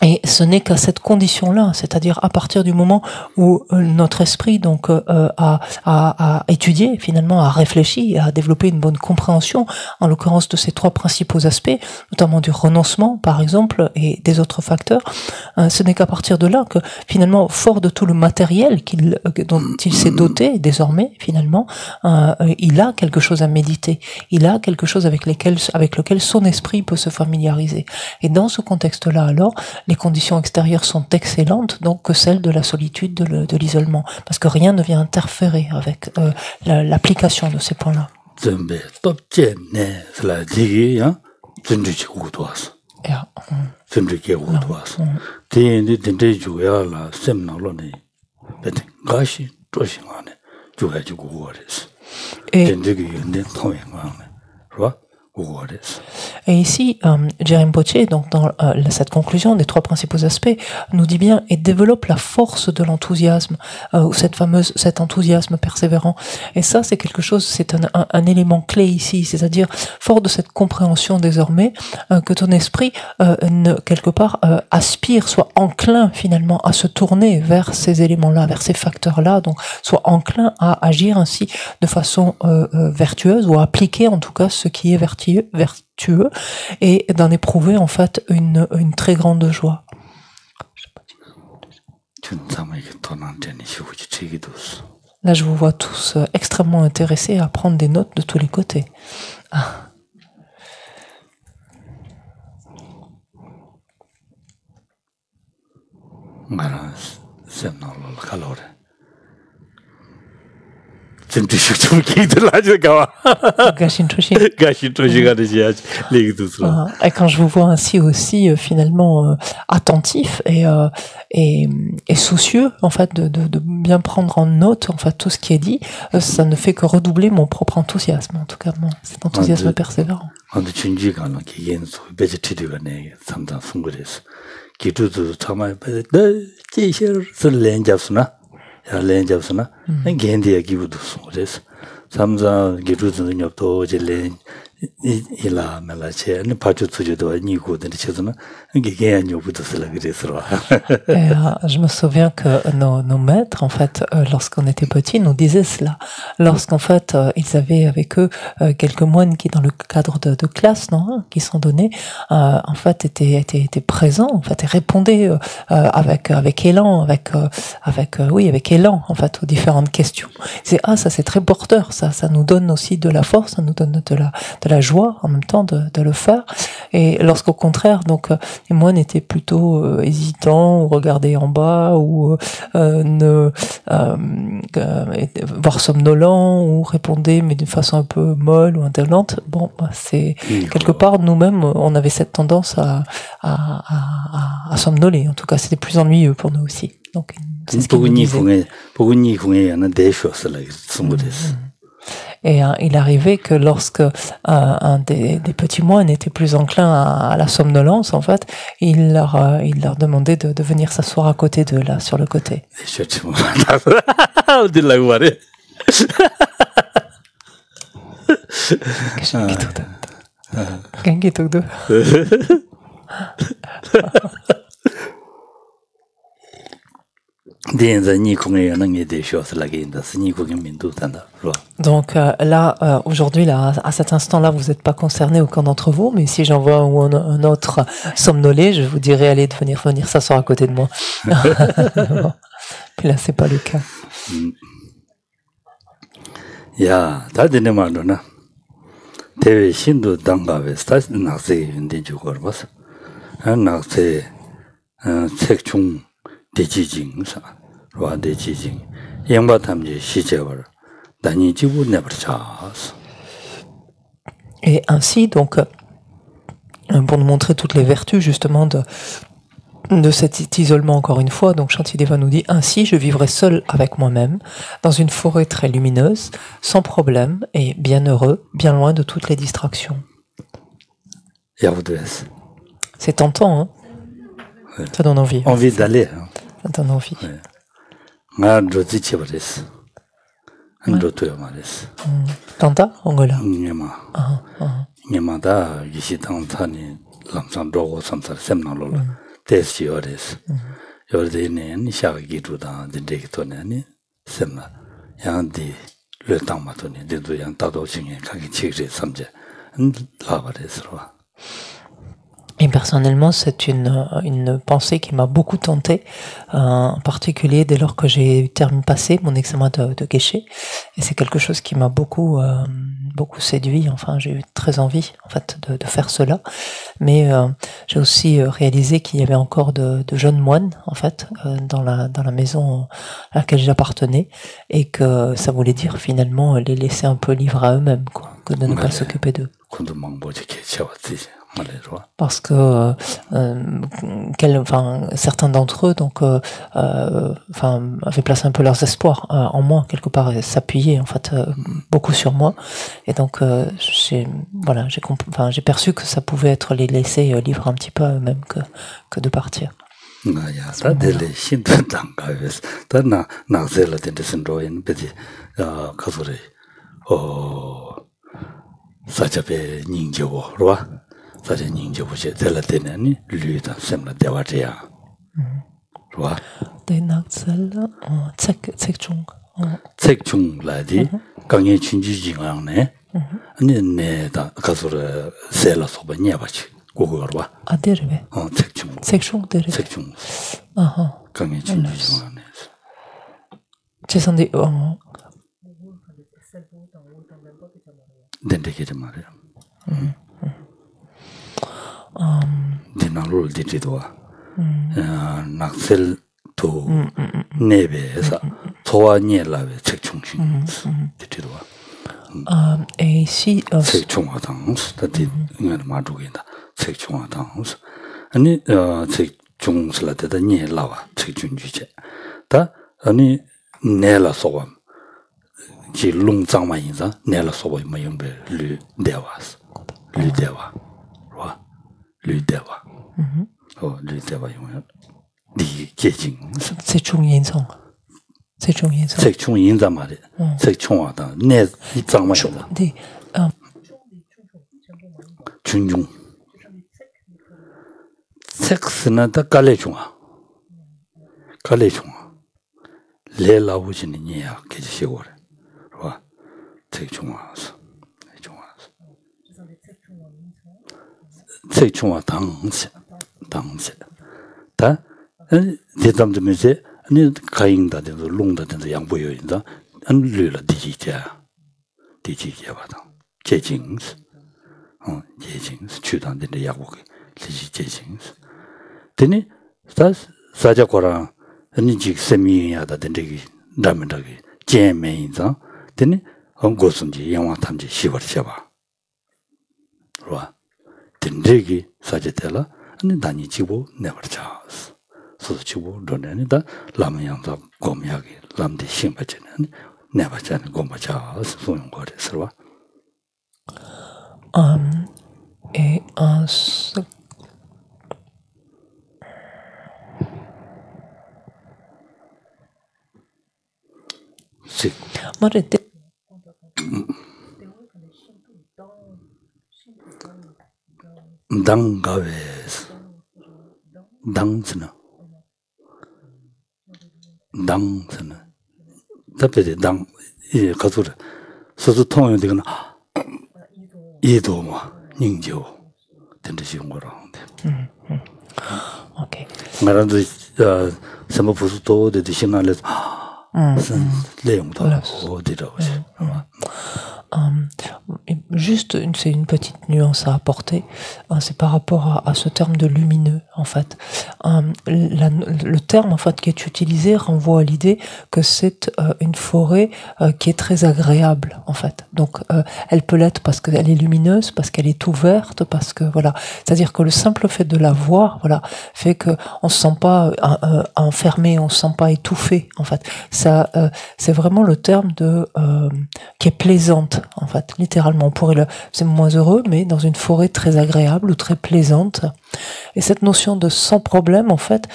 Et ce n'est qu'à cette condition-là, c'est-à-dire à partir du moment où notre esprit donc a étudié, finalement a réfléchi, a développé une bonne compréhension, en l'occurrence de ces trois principaux aspects, notamment du renoncement par exemple et des autres facteurs, ce n'est qu'à partir de là que finalement, fort de tout le matériel dont il s'est doté désormais, finalement, il a quelque chose à méditer, il a quelque chose avec lequel son esprit peut se familiariser. Et dans ce contexte-là, alors, les conditions extérieures sont excellentes, donc que celles de la solitude, de l'isolement, parce que rien ne vient interférer avec l'application de ces points-là. Et ici, Rinpoche, donc dans cette conclusion des trois principaux aspects, nous dit bien et développe la force de l'enthousiasme, cet enthousiasme persévérant. Et ça, c'est quelque chose, c'est un élément clé ici, c'est-à-dire fort de cette compréhension désormais que ton esprit, quelque part, aspire, soit enclin finalement à se tourner vers ces éléments-là, vers ces facteurs-là, donc soit enclin à agir ainsi de façon vertueuse ou à appliquer en tout cas ce qui est vertueux tumultueux et d'en éprouver en fait une très grande joie. Là, je vous vois tous extrêmement intéressés à prendre des notes de tous les côtés. Ah. Et quand je vous vois ainsi aussi finalement attentif et soucieux en fait de bien prendre en note en fait tout ce qui est dit, ça ne fait que redoubler mon propre enthousiasme, en tout cas cet enthousiasme persévérant. Je me souviens que nos maîtres, en fait, lorsqu'on était petits, nous disaient cela. Lorsqu'en fait, ils avaient avec eux quelques moines qui, dans le cadre de classes, qui sont donnés, en fait, étaient présents, en fait, et répondaient avec élan, avec élan, en fait, aux différentes questions. Ils disaient, ça c'est très porteur, ça nous donne aussi de la force, ça nous donne de la joie en même temps de le faire. Et lorsqu'au contraire, donc, les moines étaient plutôt hésitants, ou regardaient en bas, ou voire somnolents, ou répondaient mais d'une façon un peu molle ou indolente. Bon, c'est quelque part nous-mêmes, on avait cette tendance à somnoler. En tout cas, c'était plus ennuyeux pour nous aussi. Donc, c'est ce qu'il nous disait. Et il arrivait que lorsque un des petits moines était plus enclin à la somnolence, en fait, il leur demandait de venir s'asseoir à côté d'eux, là, sur le côté. Donc là, aujourd'hui, là, à cet instant-là, vous n'êtes pas concerné, aucun d'entre vous, mais si j'en vois un autre somnolé, je vous dirai, allez, venir s'asseoir à côté de moi. Bon. Puis là, c'est pas le cas. Et ainsi, donc, pour nous montrer toutes les vertus justement de cet isolement, encore une fois, donc Shantideva nous dit, ainsi je vivrai seul avec moi-même, dans une forêt très lumineuse, sans problème et bien heureux, bien loin de toutes les distractions. C'est tentant, hein? Ouais. Ça donne envie. Envie d'aller. Hein. Ça donne envie. Tanta, Angola. Et personnellement, c'est une pensée qui m'a beaucoup tenté, en particulier dès lors que j'ai passé mon examen de Geshe. Et c'est quelque chose qui m'a beaucoup séduit. Enfin, j'ai eu très envie, en fait, de faire cela. Mais j'ai aussi réalisé qu'il y avait encore de jeunes moines, en fait, dans la maison à laquelle j'appartenais, et que ça voulait dire finalement les laisser un peu libres à eux-mêmes, quoi, que de ne pas s'occuper d'eux. Parce que certains d'entre eux avaient placé un peu leurs espoirs en moi quelque part et s'appuyaient en fait beaucoup sur moi, et donc j'ai perçu que ça pouvait être les laisser libres un petit peu à eux-mêmes que de partir. 아니 내다 가서를 셀라서 봐냐바지 그거 봐. 아, 데르베. 색중. 색중 데르베. 색중. 아하. 강에 진주지만에. 죄송한데 된대게 말이야. 디나롤 디디도와. 낙셀 또 네베에서 소환이라베 색중신 디디도와. Et ici, 색중화당 스타디 인간 마두긴다. 색중화당. 아니 색중슬라데다 니라와 색중주제. 다 아니 내라 소감. 지 롱장만 인자 내라 소고 뭐용베 류대와스. 류대와. 와. 류대와. 류대와 용어. 리 계징. 색중인성. 색중인성. 색중인자 말이야. 색중화다. 내 장만이다. 네. 준중. 섹스는 다 깔래중아. 깔래중아. 레라우지는 니야 계시고래. 봐. 색중화서. 색중화 당세. 다 대담되면서 아니 가잉다든지 롱다든지 양보여인다. 안 르라 디지자. 봐다. 제징스. 제징스 주단데 야고게. 제징스. 되니 사자고랑 아니 지 세미야다든지 담다기 제메인자. 되니 한곳은지 영화 탐지 시버셔봐. 봐. 된대기 사제텔라 아니 다니 지고 내버려. 소치고 런에다 라면양자 고미하기 람데 심바체는 내바자는 고마자 소용 거래서 et 당가웨스 당스나 당스나 답변이 당 이 가수를 소수 통용이 되거나 이도모 닝조 된듯이 거라는데 오케이. 말한도什么不是多的신나를 내용도 어디라고 Juste, c'est une petite nuance à apporter. C'est par rapport à ce terme de lumineux, en fait. Le terme, en fait, qui est utilisé renvoie à l'idée que c'est une forêt qui est très agréable, en fait. Donc, elle peut l'être parce qu'elle est lumineuse, parce qu'elle est ouverte, parce que voilà. C'est-à-dire que le simple fait de la voir, voilà, fait que on se sent pas enfermé, on se sent pas étouffé, en fait. Ça, c'est vraiment le terme de qui est plaisante, en fait, littéralement. C'est moins heureux, mais dans une forêt très agréable ou très plaisante. Et cette notion de sans problème, en fait,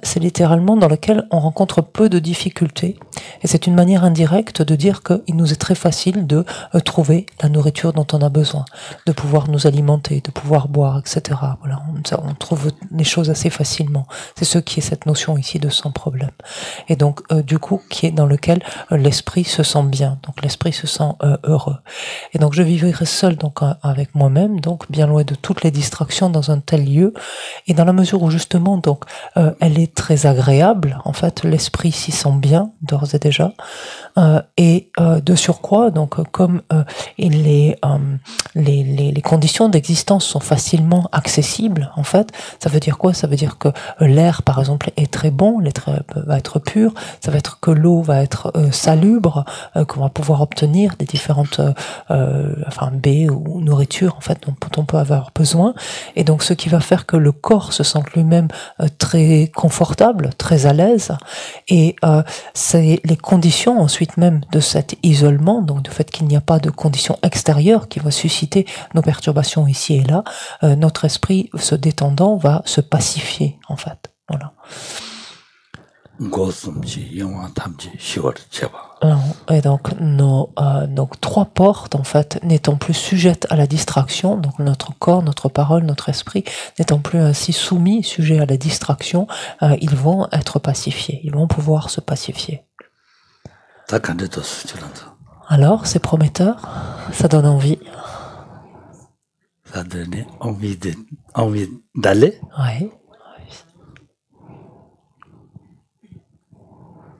c'est littéralement dans laquelle on rencontre peu de difficultés. Et c'est une manière indirecte de dire qu'il nous est très facile de trouver la nourriture dont on a besoin, de pouvoir nous alimenter, de pouvoir boire, etc. Voilà, on trouve les choses assez facilement. C'est ce qui est cette notion ici de sans problème. Et donc, du coup, qui est dans lequel l'esprit se sent bien. Donc, l'esprit se sent heureux. Et donc, je vivrai seul, donc, avec moi-même, donc, bien loin de toutes les distractions dans un tel lieu. Et dans la mesure où, justement, donc, elle est très agréable, en fait, l'esprit s'y sent bien, d'ores et déjà, et de surcroît, donc comme les conditions d'existence sont facilement accessibles, en fait, ça veut dire quoi? Ça veut dire que l'air, par exemple, est très bon, l'air va être pur, ça va être que l'eau va être salubre, qu'on va pouvoir obtenir des différentes baies ou nourriture, en fait, dont on peut avoir besoin, et donc ce qui va faire que le corps se sente lui-même très confortable, très à l'aise, et c'est les conditions ensuite même de cet isolement, donc du fait qu'il n'y a pas de conditions extérieures qui vont susciter nos perturbations ici et là, notre esprit se détendant va se pacifier, en fait. Voilà. Et donc nos trois portes, en fait, n'étant plus sujettes à la distraction, donc notre corps, notre parole, notre esprit n'étant plus ainsi soumis, sujets à la distraction, ils vont être pacifiés, ils vont pouvoir se pacifier. Alors, c'est prometteur, ça donne envie. Ça donne envie d'aller. Oui.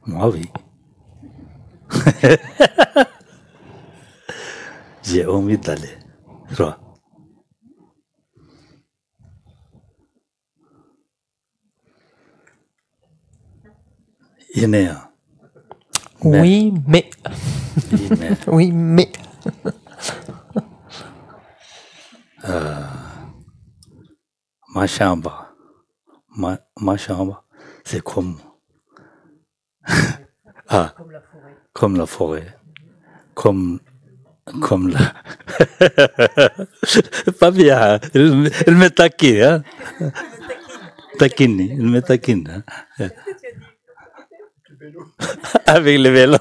Moi, oui. J'ai envie d'aller. Toi. Inéa. Oui, mais. Inéa. Oui, mais. Ma chambre. Ma chambre, c'est comme. Ah, comme la forêt. Comme la. Pas bien, elle me taquine, hein. Taquine, il me taquine. Hein. Avec le vélo.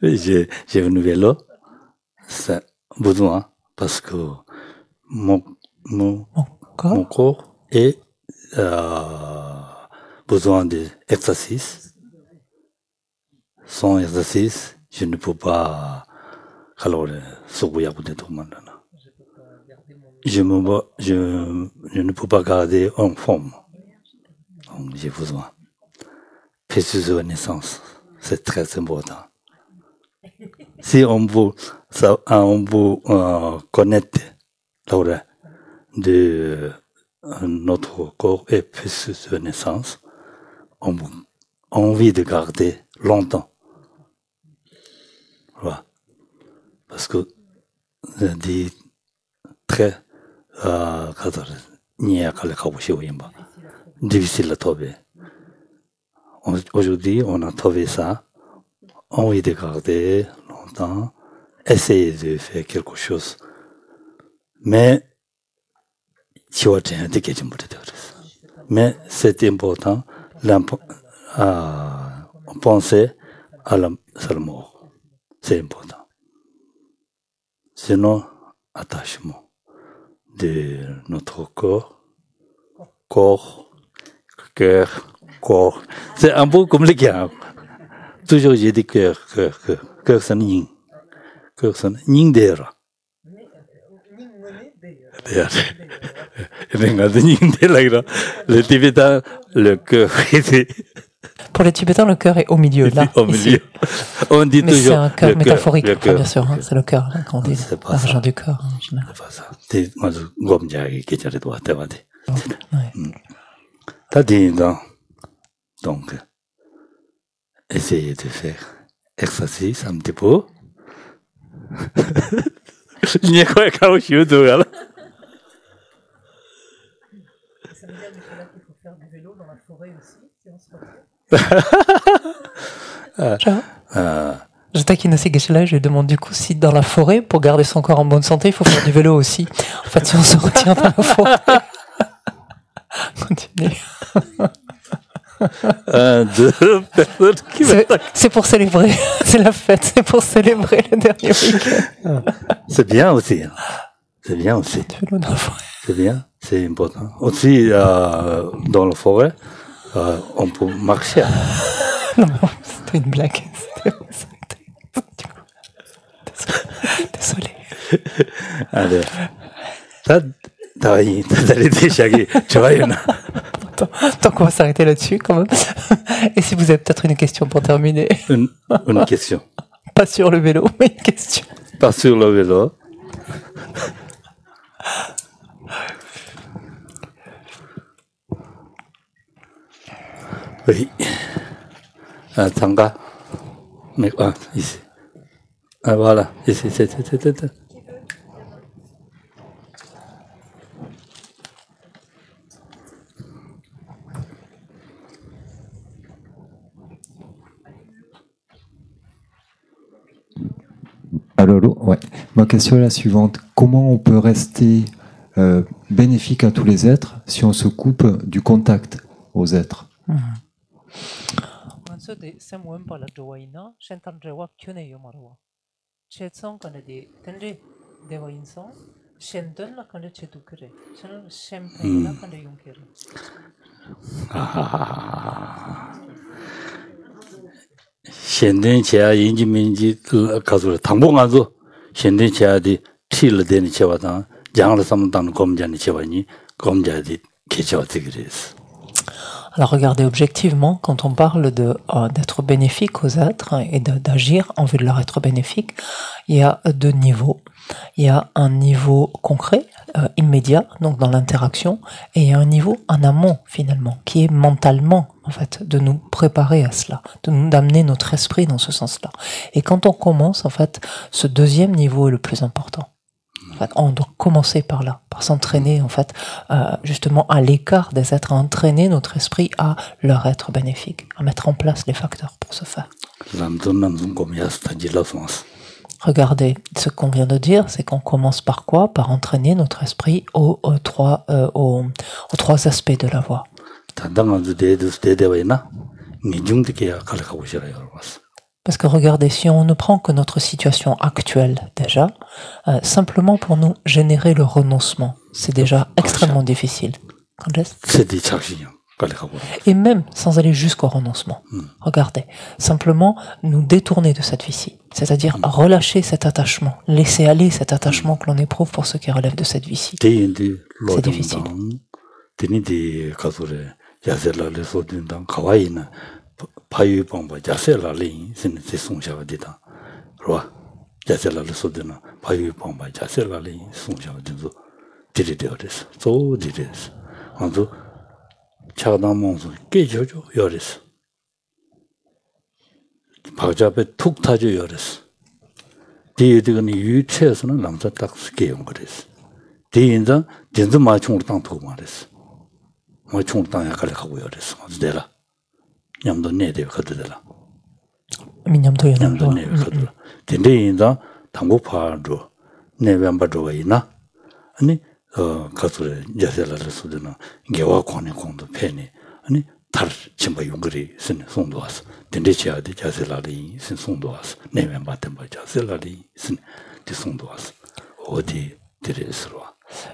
J'ai un vélo. C'est besoin parce que mon corps est besoin d'exercice. Sans exercice, je ne peux pas. Alors, je ne peux pas garder en forme. Donc, j'ai besoin. Précision de naissance, c'est très important. Si on veut connaître l'ordre de notre corps et précision de naissance, on a envie de garder longtemps. Voilà. Parce que des très difficile à trouver. Aujourd'hui, on a trouvé ça. Envie de garder longtemps, essayer de faire quelque chose. Mais, mais c'est important, penser à la mort. C'est important. Sinon, attachement de notre corps, cœur. C'est un peu compliqué. Toujours j'ai dit cœur, c'est ning. Cœur, c'est ning dera. Le Tibétain, le cœur. Pour les Tibétains, le cœur est au milieu, là. Au milieu. On dit mais toujours. C'est un cœur métaphorique, le cœur. Bien sûr. Hein, c'est le cœur, là, quand on dit l'argent du cœur. En général. C'est pas ça. C'est moi, T'as dit, donc, essayez de faire exercice un petit peu. Il n'y a quoi qu'à au chute, là. Ça veut dire, Nicolas, qu'il faut faire du vélo dans la forêt aussi, si on se retrouve. Je taquine aussi Geshe-la, je lui demande du coup si dans la forêt, pour garder son corps en bonne santé, il faut faire du vélo aussi. En fait, si on se retient dans la forêt. Continue. Deux personnes qui c'est pour célébrer, c'est la fête, c'est pour célébrer le dernier week-end. C'est bien aussi. C'est bien aussi. Du vélo dans la forêt. C'est bien, c'est important. Aussi, dans la forêt, on peut marcher. Non, c'était une blague. Désolé. Allez. T'as déjà tu vois, il y en a. Tant qu'on va s'arrêter là-dessus, quand même. Et si vous avez peut-être une question pour terminer. Une question. Pas sur le vélo, mais une question. Pas sur le vélo. Oui. Tanga. Mais, ici. Voilà. Ici, c'est. Alors, ouais. Ma question est la suivante. Comment on peut rester bénéfique à tous les êtres si on se coupe du contact aux êtres? 현대 제야 인지민지 가서 당봉안서 현대 제야디 티를 되는 제와다 장을 삼는 검자니 제와니 검자디 개저지 그랬어. Alors regardez, objectivement, quand on parle d'être bénéfique aux êtres et d'agir en vue de leur être bénéfique, il y a deux niveaux. Il y a un niveau concret, immédiat, donc dans l'interaction, et il y a un niveau en amont, finalement, qui est mentalement, en fait, de nous préparer à cela, d'amener notre esprit dans ce sens-là. Et quand on commence, en fait, ce deuxième niveau est le plus important. En fait, on doit commencer par là, par s'entraîner, en fait, justement à l'écart des êtres, à entraîner notre esprit à leur être bénéfique, à mettre en place les facteurs pour ce faire. Regardez, ce qu'on vient de dire, c'est qu'on commence par quoi? Par entraîner notre esprit aux trois aspects de la voie. Parce que regardez, si on ne prend que notre situation actuelle déjà, simplement pour nous générer le renoncement, c'est déjà extrêmement difficile. Et même sans aller jusqu'au renoncement. Regardez, simplement nous détourner de cette vie-ci, c'est-à-dire relâcher cet attachement, laisser aller cet attachement que l'on éprouve pour ce qui relève de cette vie-ci. C'est difficile. 차가당몽수 깨져줘 열었어. 박자배 툭 타져 열었어. 뒤에는 유체에서는 남자 딱 스케용 그랬어. 뒤인자 진짜 마충으로 땅 두고 말했어. 마충으로 땅에 가려고 열었어. 어디라? 냠도 내대 가더라. 냠도 내대 가더라. 뒤인자 당고파로 내변바도가 있나? 아니 가수를 야셀라를 쓰는 개와 권의 공도 팬이 아니 달 침바 용거리 쓴 송도 왔어. 된대치야데 야셀라리 쓴 송도 왔어. 내면 받던 바 야셀라리 쓴 송도 왔어. 어디 들으스로.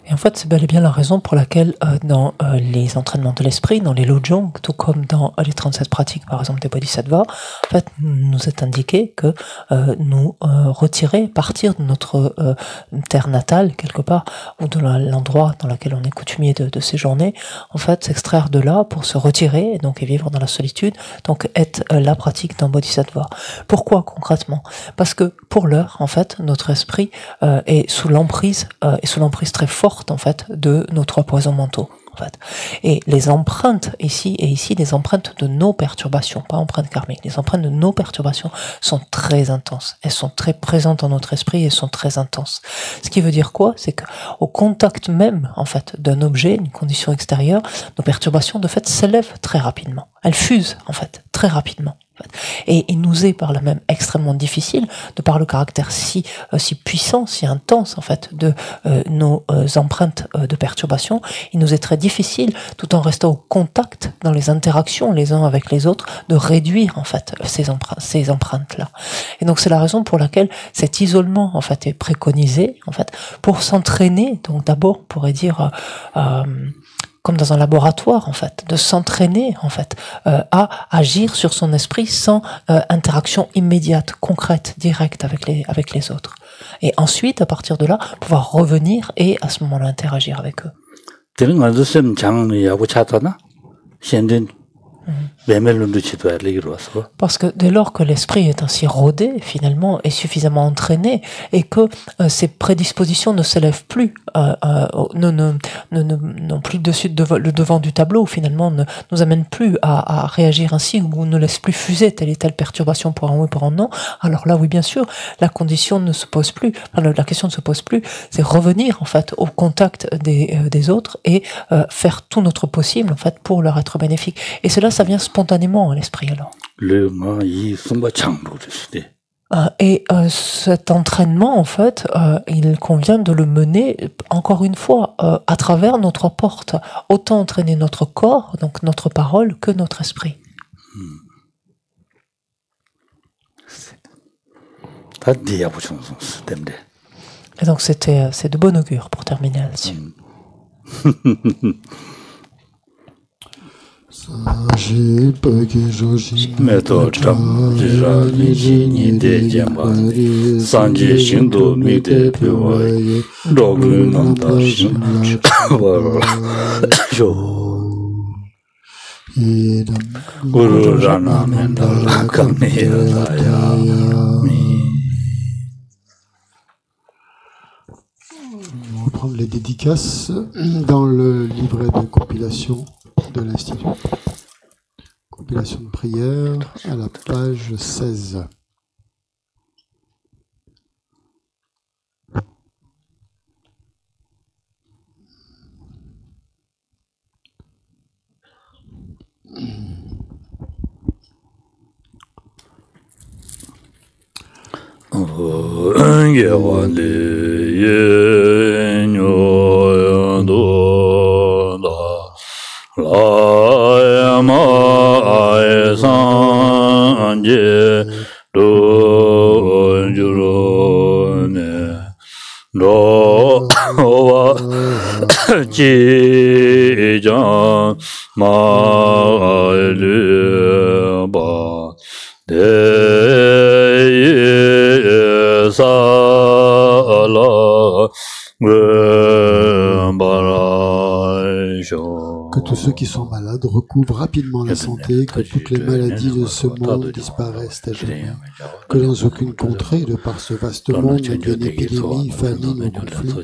Et en fait, c'est bel et bien la raison pour laquelle dans les entraînements de l'esprit, dans les lojong, tout comme dans les 37 pratiques, par exemple des bodhisattvas, en fait, nous est indiqué que nous retirer, partir de notre terre natale, quelque part, ou de l'endroit dans lequel on est coutumier de séjourner, en fait, s'extraire de là pour se retirer, et donc et vivre dans la solitude, donc est la pratique d'un bodhisattva. Pourquoi concrètement? Parce que pour l'heure, en fait, notre esprit est sous l'emprise très forte en fait de nos trois poisons mentaux en fait. Et les empreintes ici les empreintes de nos perturbations, pas empreintes karmiques, les empreintes de nos perturbations sont très intenses, elles sont très présentes dans notre esprit et sont très intenses. Ce qui veut dire quoi? C'est que au contact même en fait d'un objet, une condition extérieure, nos perturbations de fait s'élèvent très rapidement, elles fusent en fait très rapidement. Et il nous est par là même extrêmement difficile, de par le caractère si puissant, si intense en fait de nos empreintes de perturbation, il nous est très difficile, tout en restant au contact dans les interactions les uns avec les autres, de réduire en fait ces empreintes-là. Et donc c'est la raison pour laquelle cet isolement en fait est préconisé en fait pour s'entraîner. Donc d'abord, on pourrait dire comme dans un laboratoire en fait, de s'entraîner en fait à agir sur son esprit sans interaction immédiate, concrète, directe avec les autres. Et ensuite, à partir de là, pouvoir revenir et à ce moment-là interagir avec eux. Parce que dès lors que l'esprit est ainsi rodé, finalement, est suffisamment entraîné, et que ses prédispositions ne s'élèvent plus, n'ont plus le devant du tableau, finalement, ne nous amènent plus à réagir ainsi, ou ne laissent plus fuser telle et telle perturbation pour un oui, pour un non, alors là, oui, bien sûr, la question ne se pose plus, c'est revenir, en fait, au contact des autres, et faire tout notre possible, en fait, pour leur être bénéfique. Et cela, ça vient spontanément à l'esprit alors. Et cet entraînement, en fait, il convient de le mener, encore une fois, à travers nos trois portes. Autant entraîner notre corps, donc notre parole, que notre esprit. Et donc c'est de bon augure pour terminer là-dessus. Meto Cham Jira Niji Nide Jemba Sanje Shindo Mide Piwa Dogu Nanda Shindo Guru Rana Mendala Kamira Daya On va prendre les dédicaces dans le livret de compilation de l'Institut. Compilation de prière à la page 16. Que tous ceux qui sont malades recouvrent rapidement la santé, que toutes les maladies de ce monde disparaissent à jamais, que dans aucune contrée, de par ce vaste monde, ne vienne épidémie, famine ou conflit,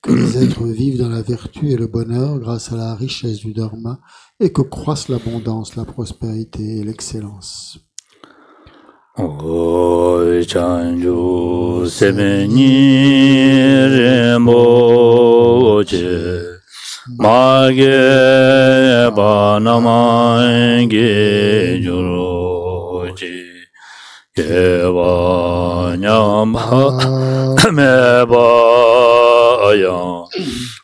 que les êtres vivent dans la vertu et le bonheur grâce à la richesse du Dharma, et que croissent l'abondance, la prospérité et l'excellence. Oi chanju sebeni remboche mage banamange juroji keva nyamba meba ya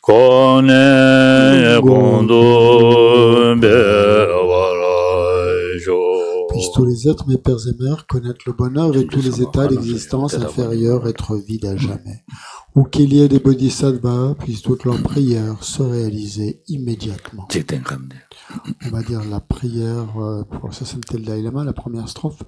kone gondo Puissent tous les êtres, mes pères et mères, connaître le bonheur et tous les états d'existence inférieurs être vides à jamais. Ou qu'il y ait des bodhisattvas, puissent toutes leurs prières se réaliser immédiatement. On va dire la prière pour Sasanté le Dalai Lama, la première strophe.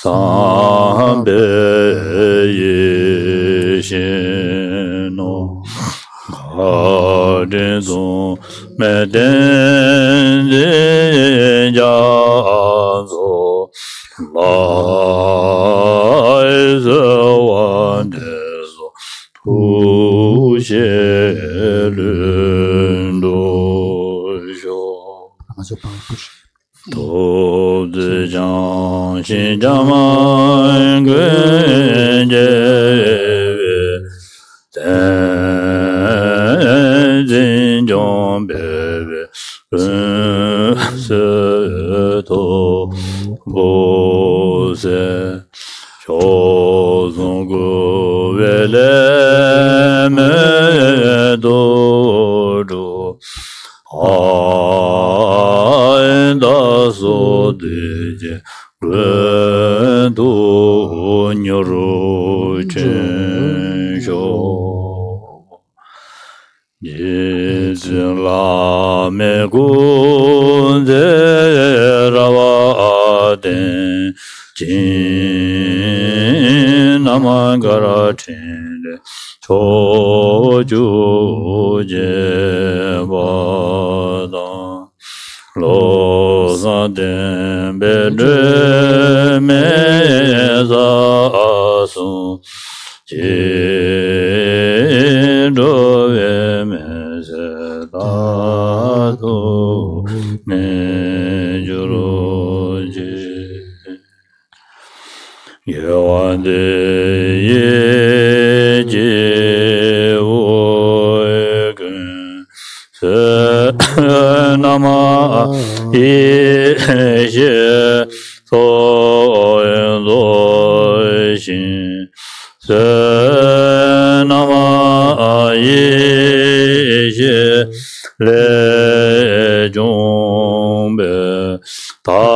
Sambe yeshino Gadenzo meden jazo Laizo wandezo Tushelundo Do de Jang Shin Jaman Gwen Jeve Ten Jin Jong Bebe Se To Bo Se Cho Zong Gu Wele Me Do Do da so de gwen do nyoru chen sho ye la me gun de rawa de jin namangara chen cho ju je ba da lo sa den be de me za su je do ve me se da do me juro je ye wan de ye je o gun se nama ye je so lo shin se nama ye je le jong be ta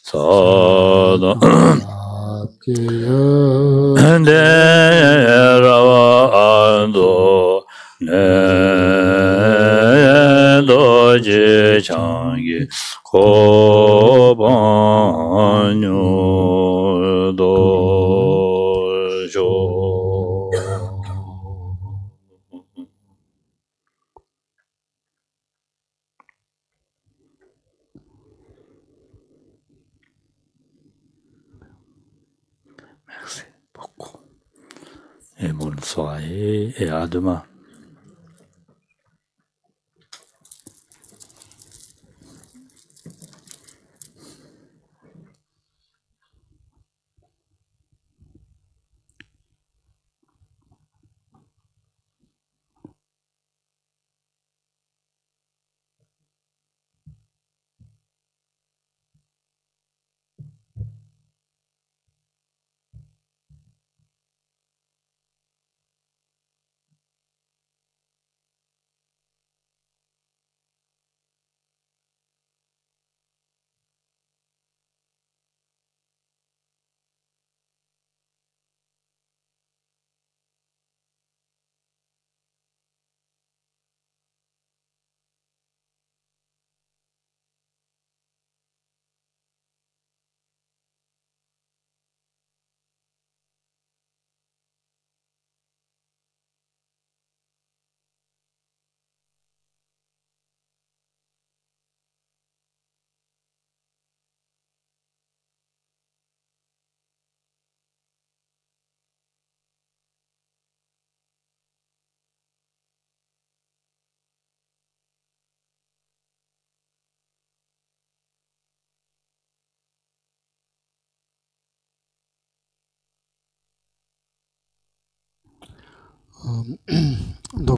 Sada Abkeya De Rava Ando Ne Doji Changi Kobanyo Dojo Merci beaucoup. Et bonne soirée et à demain. Donc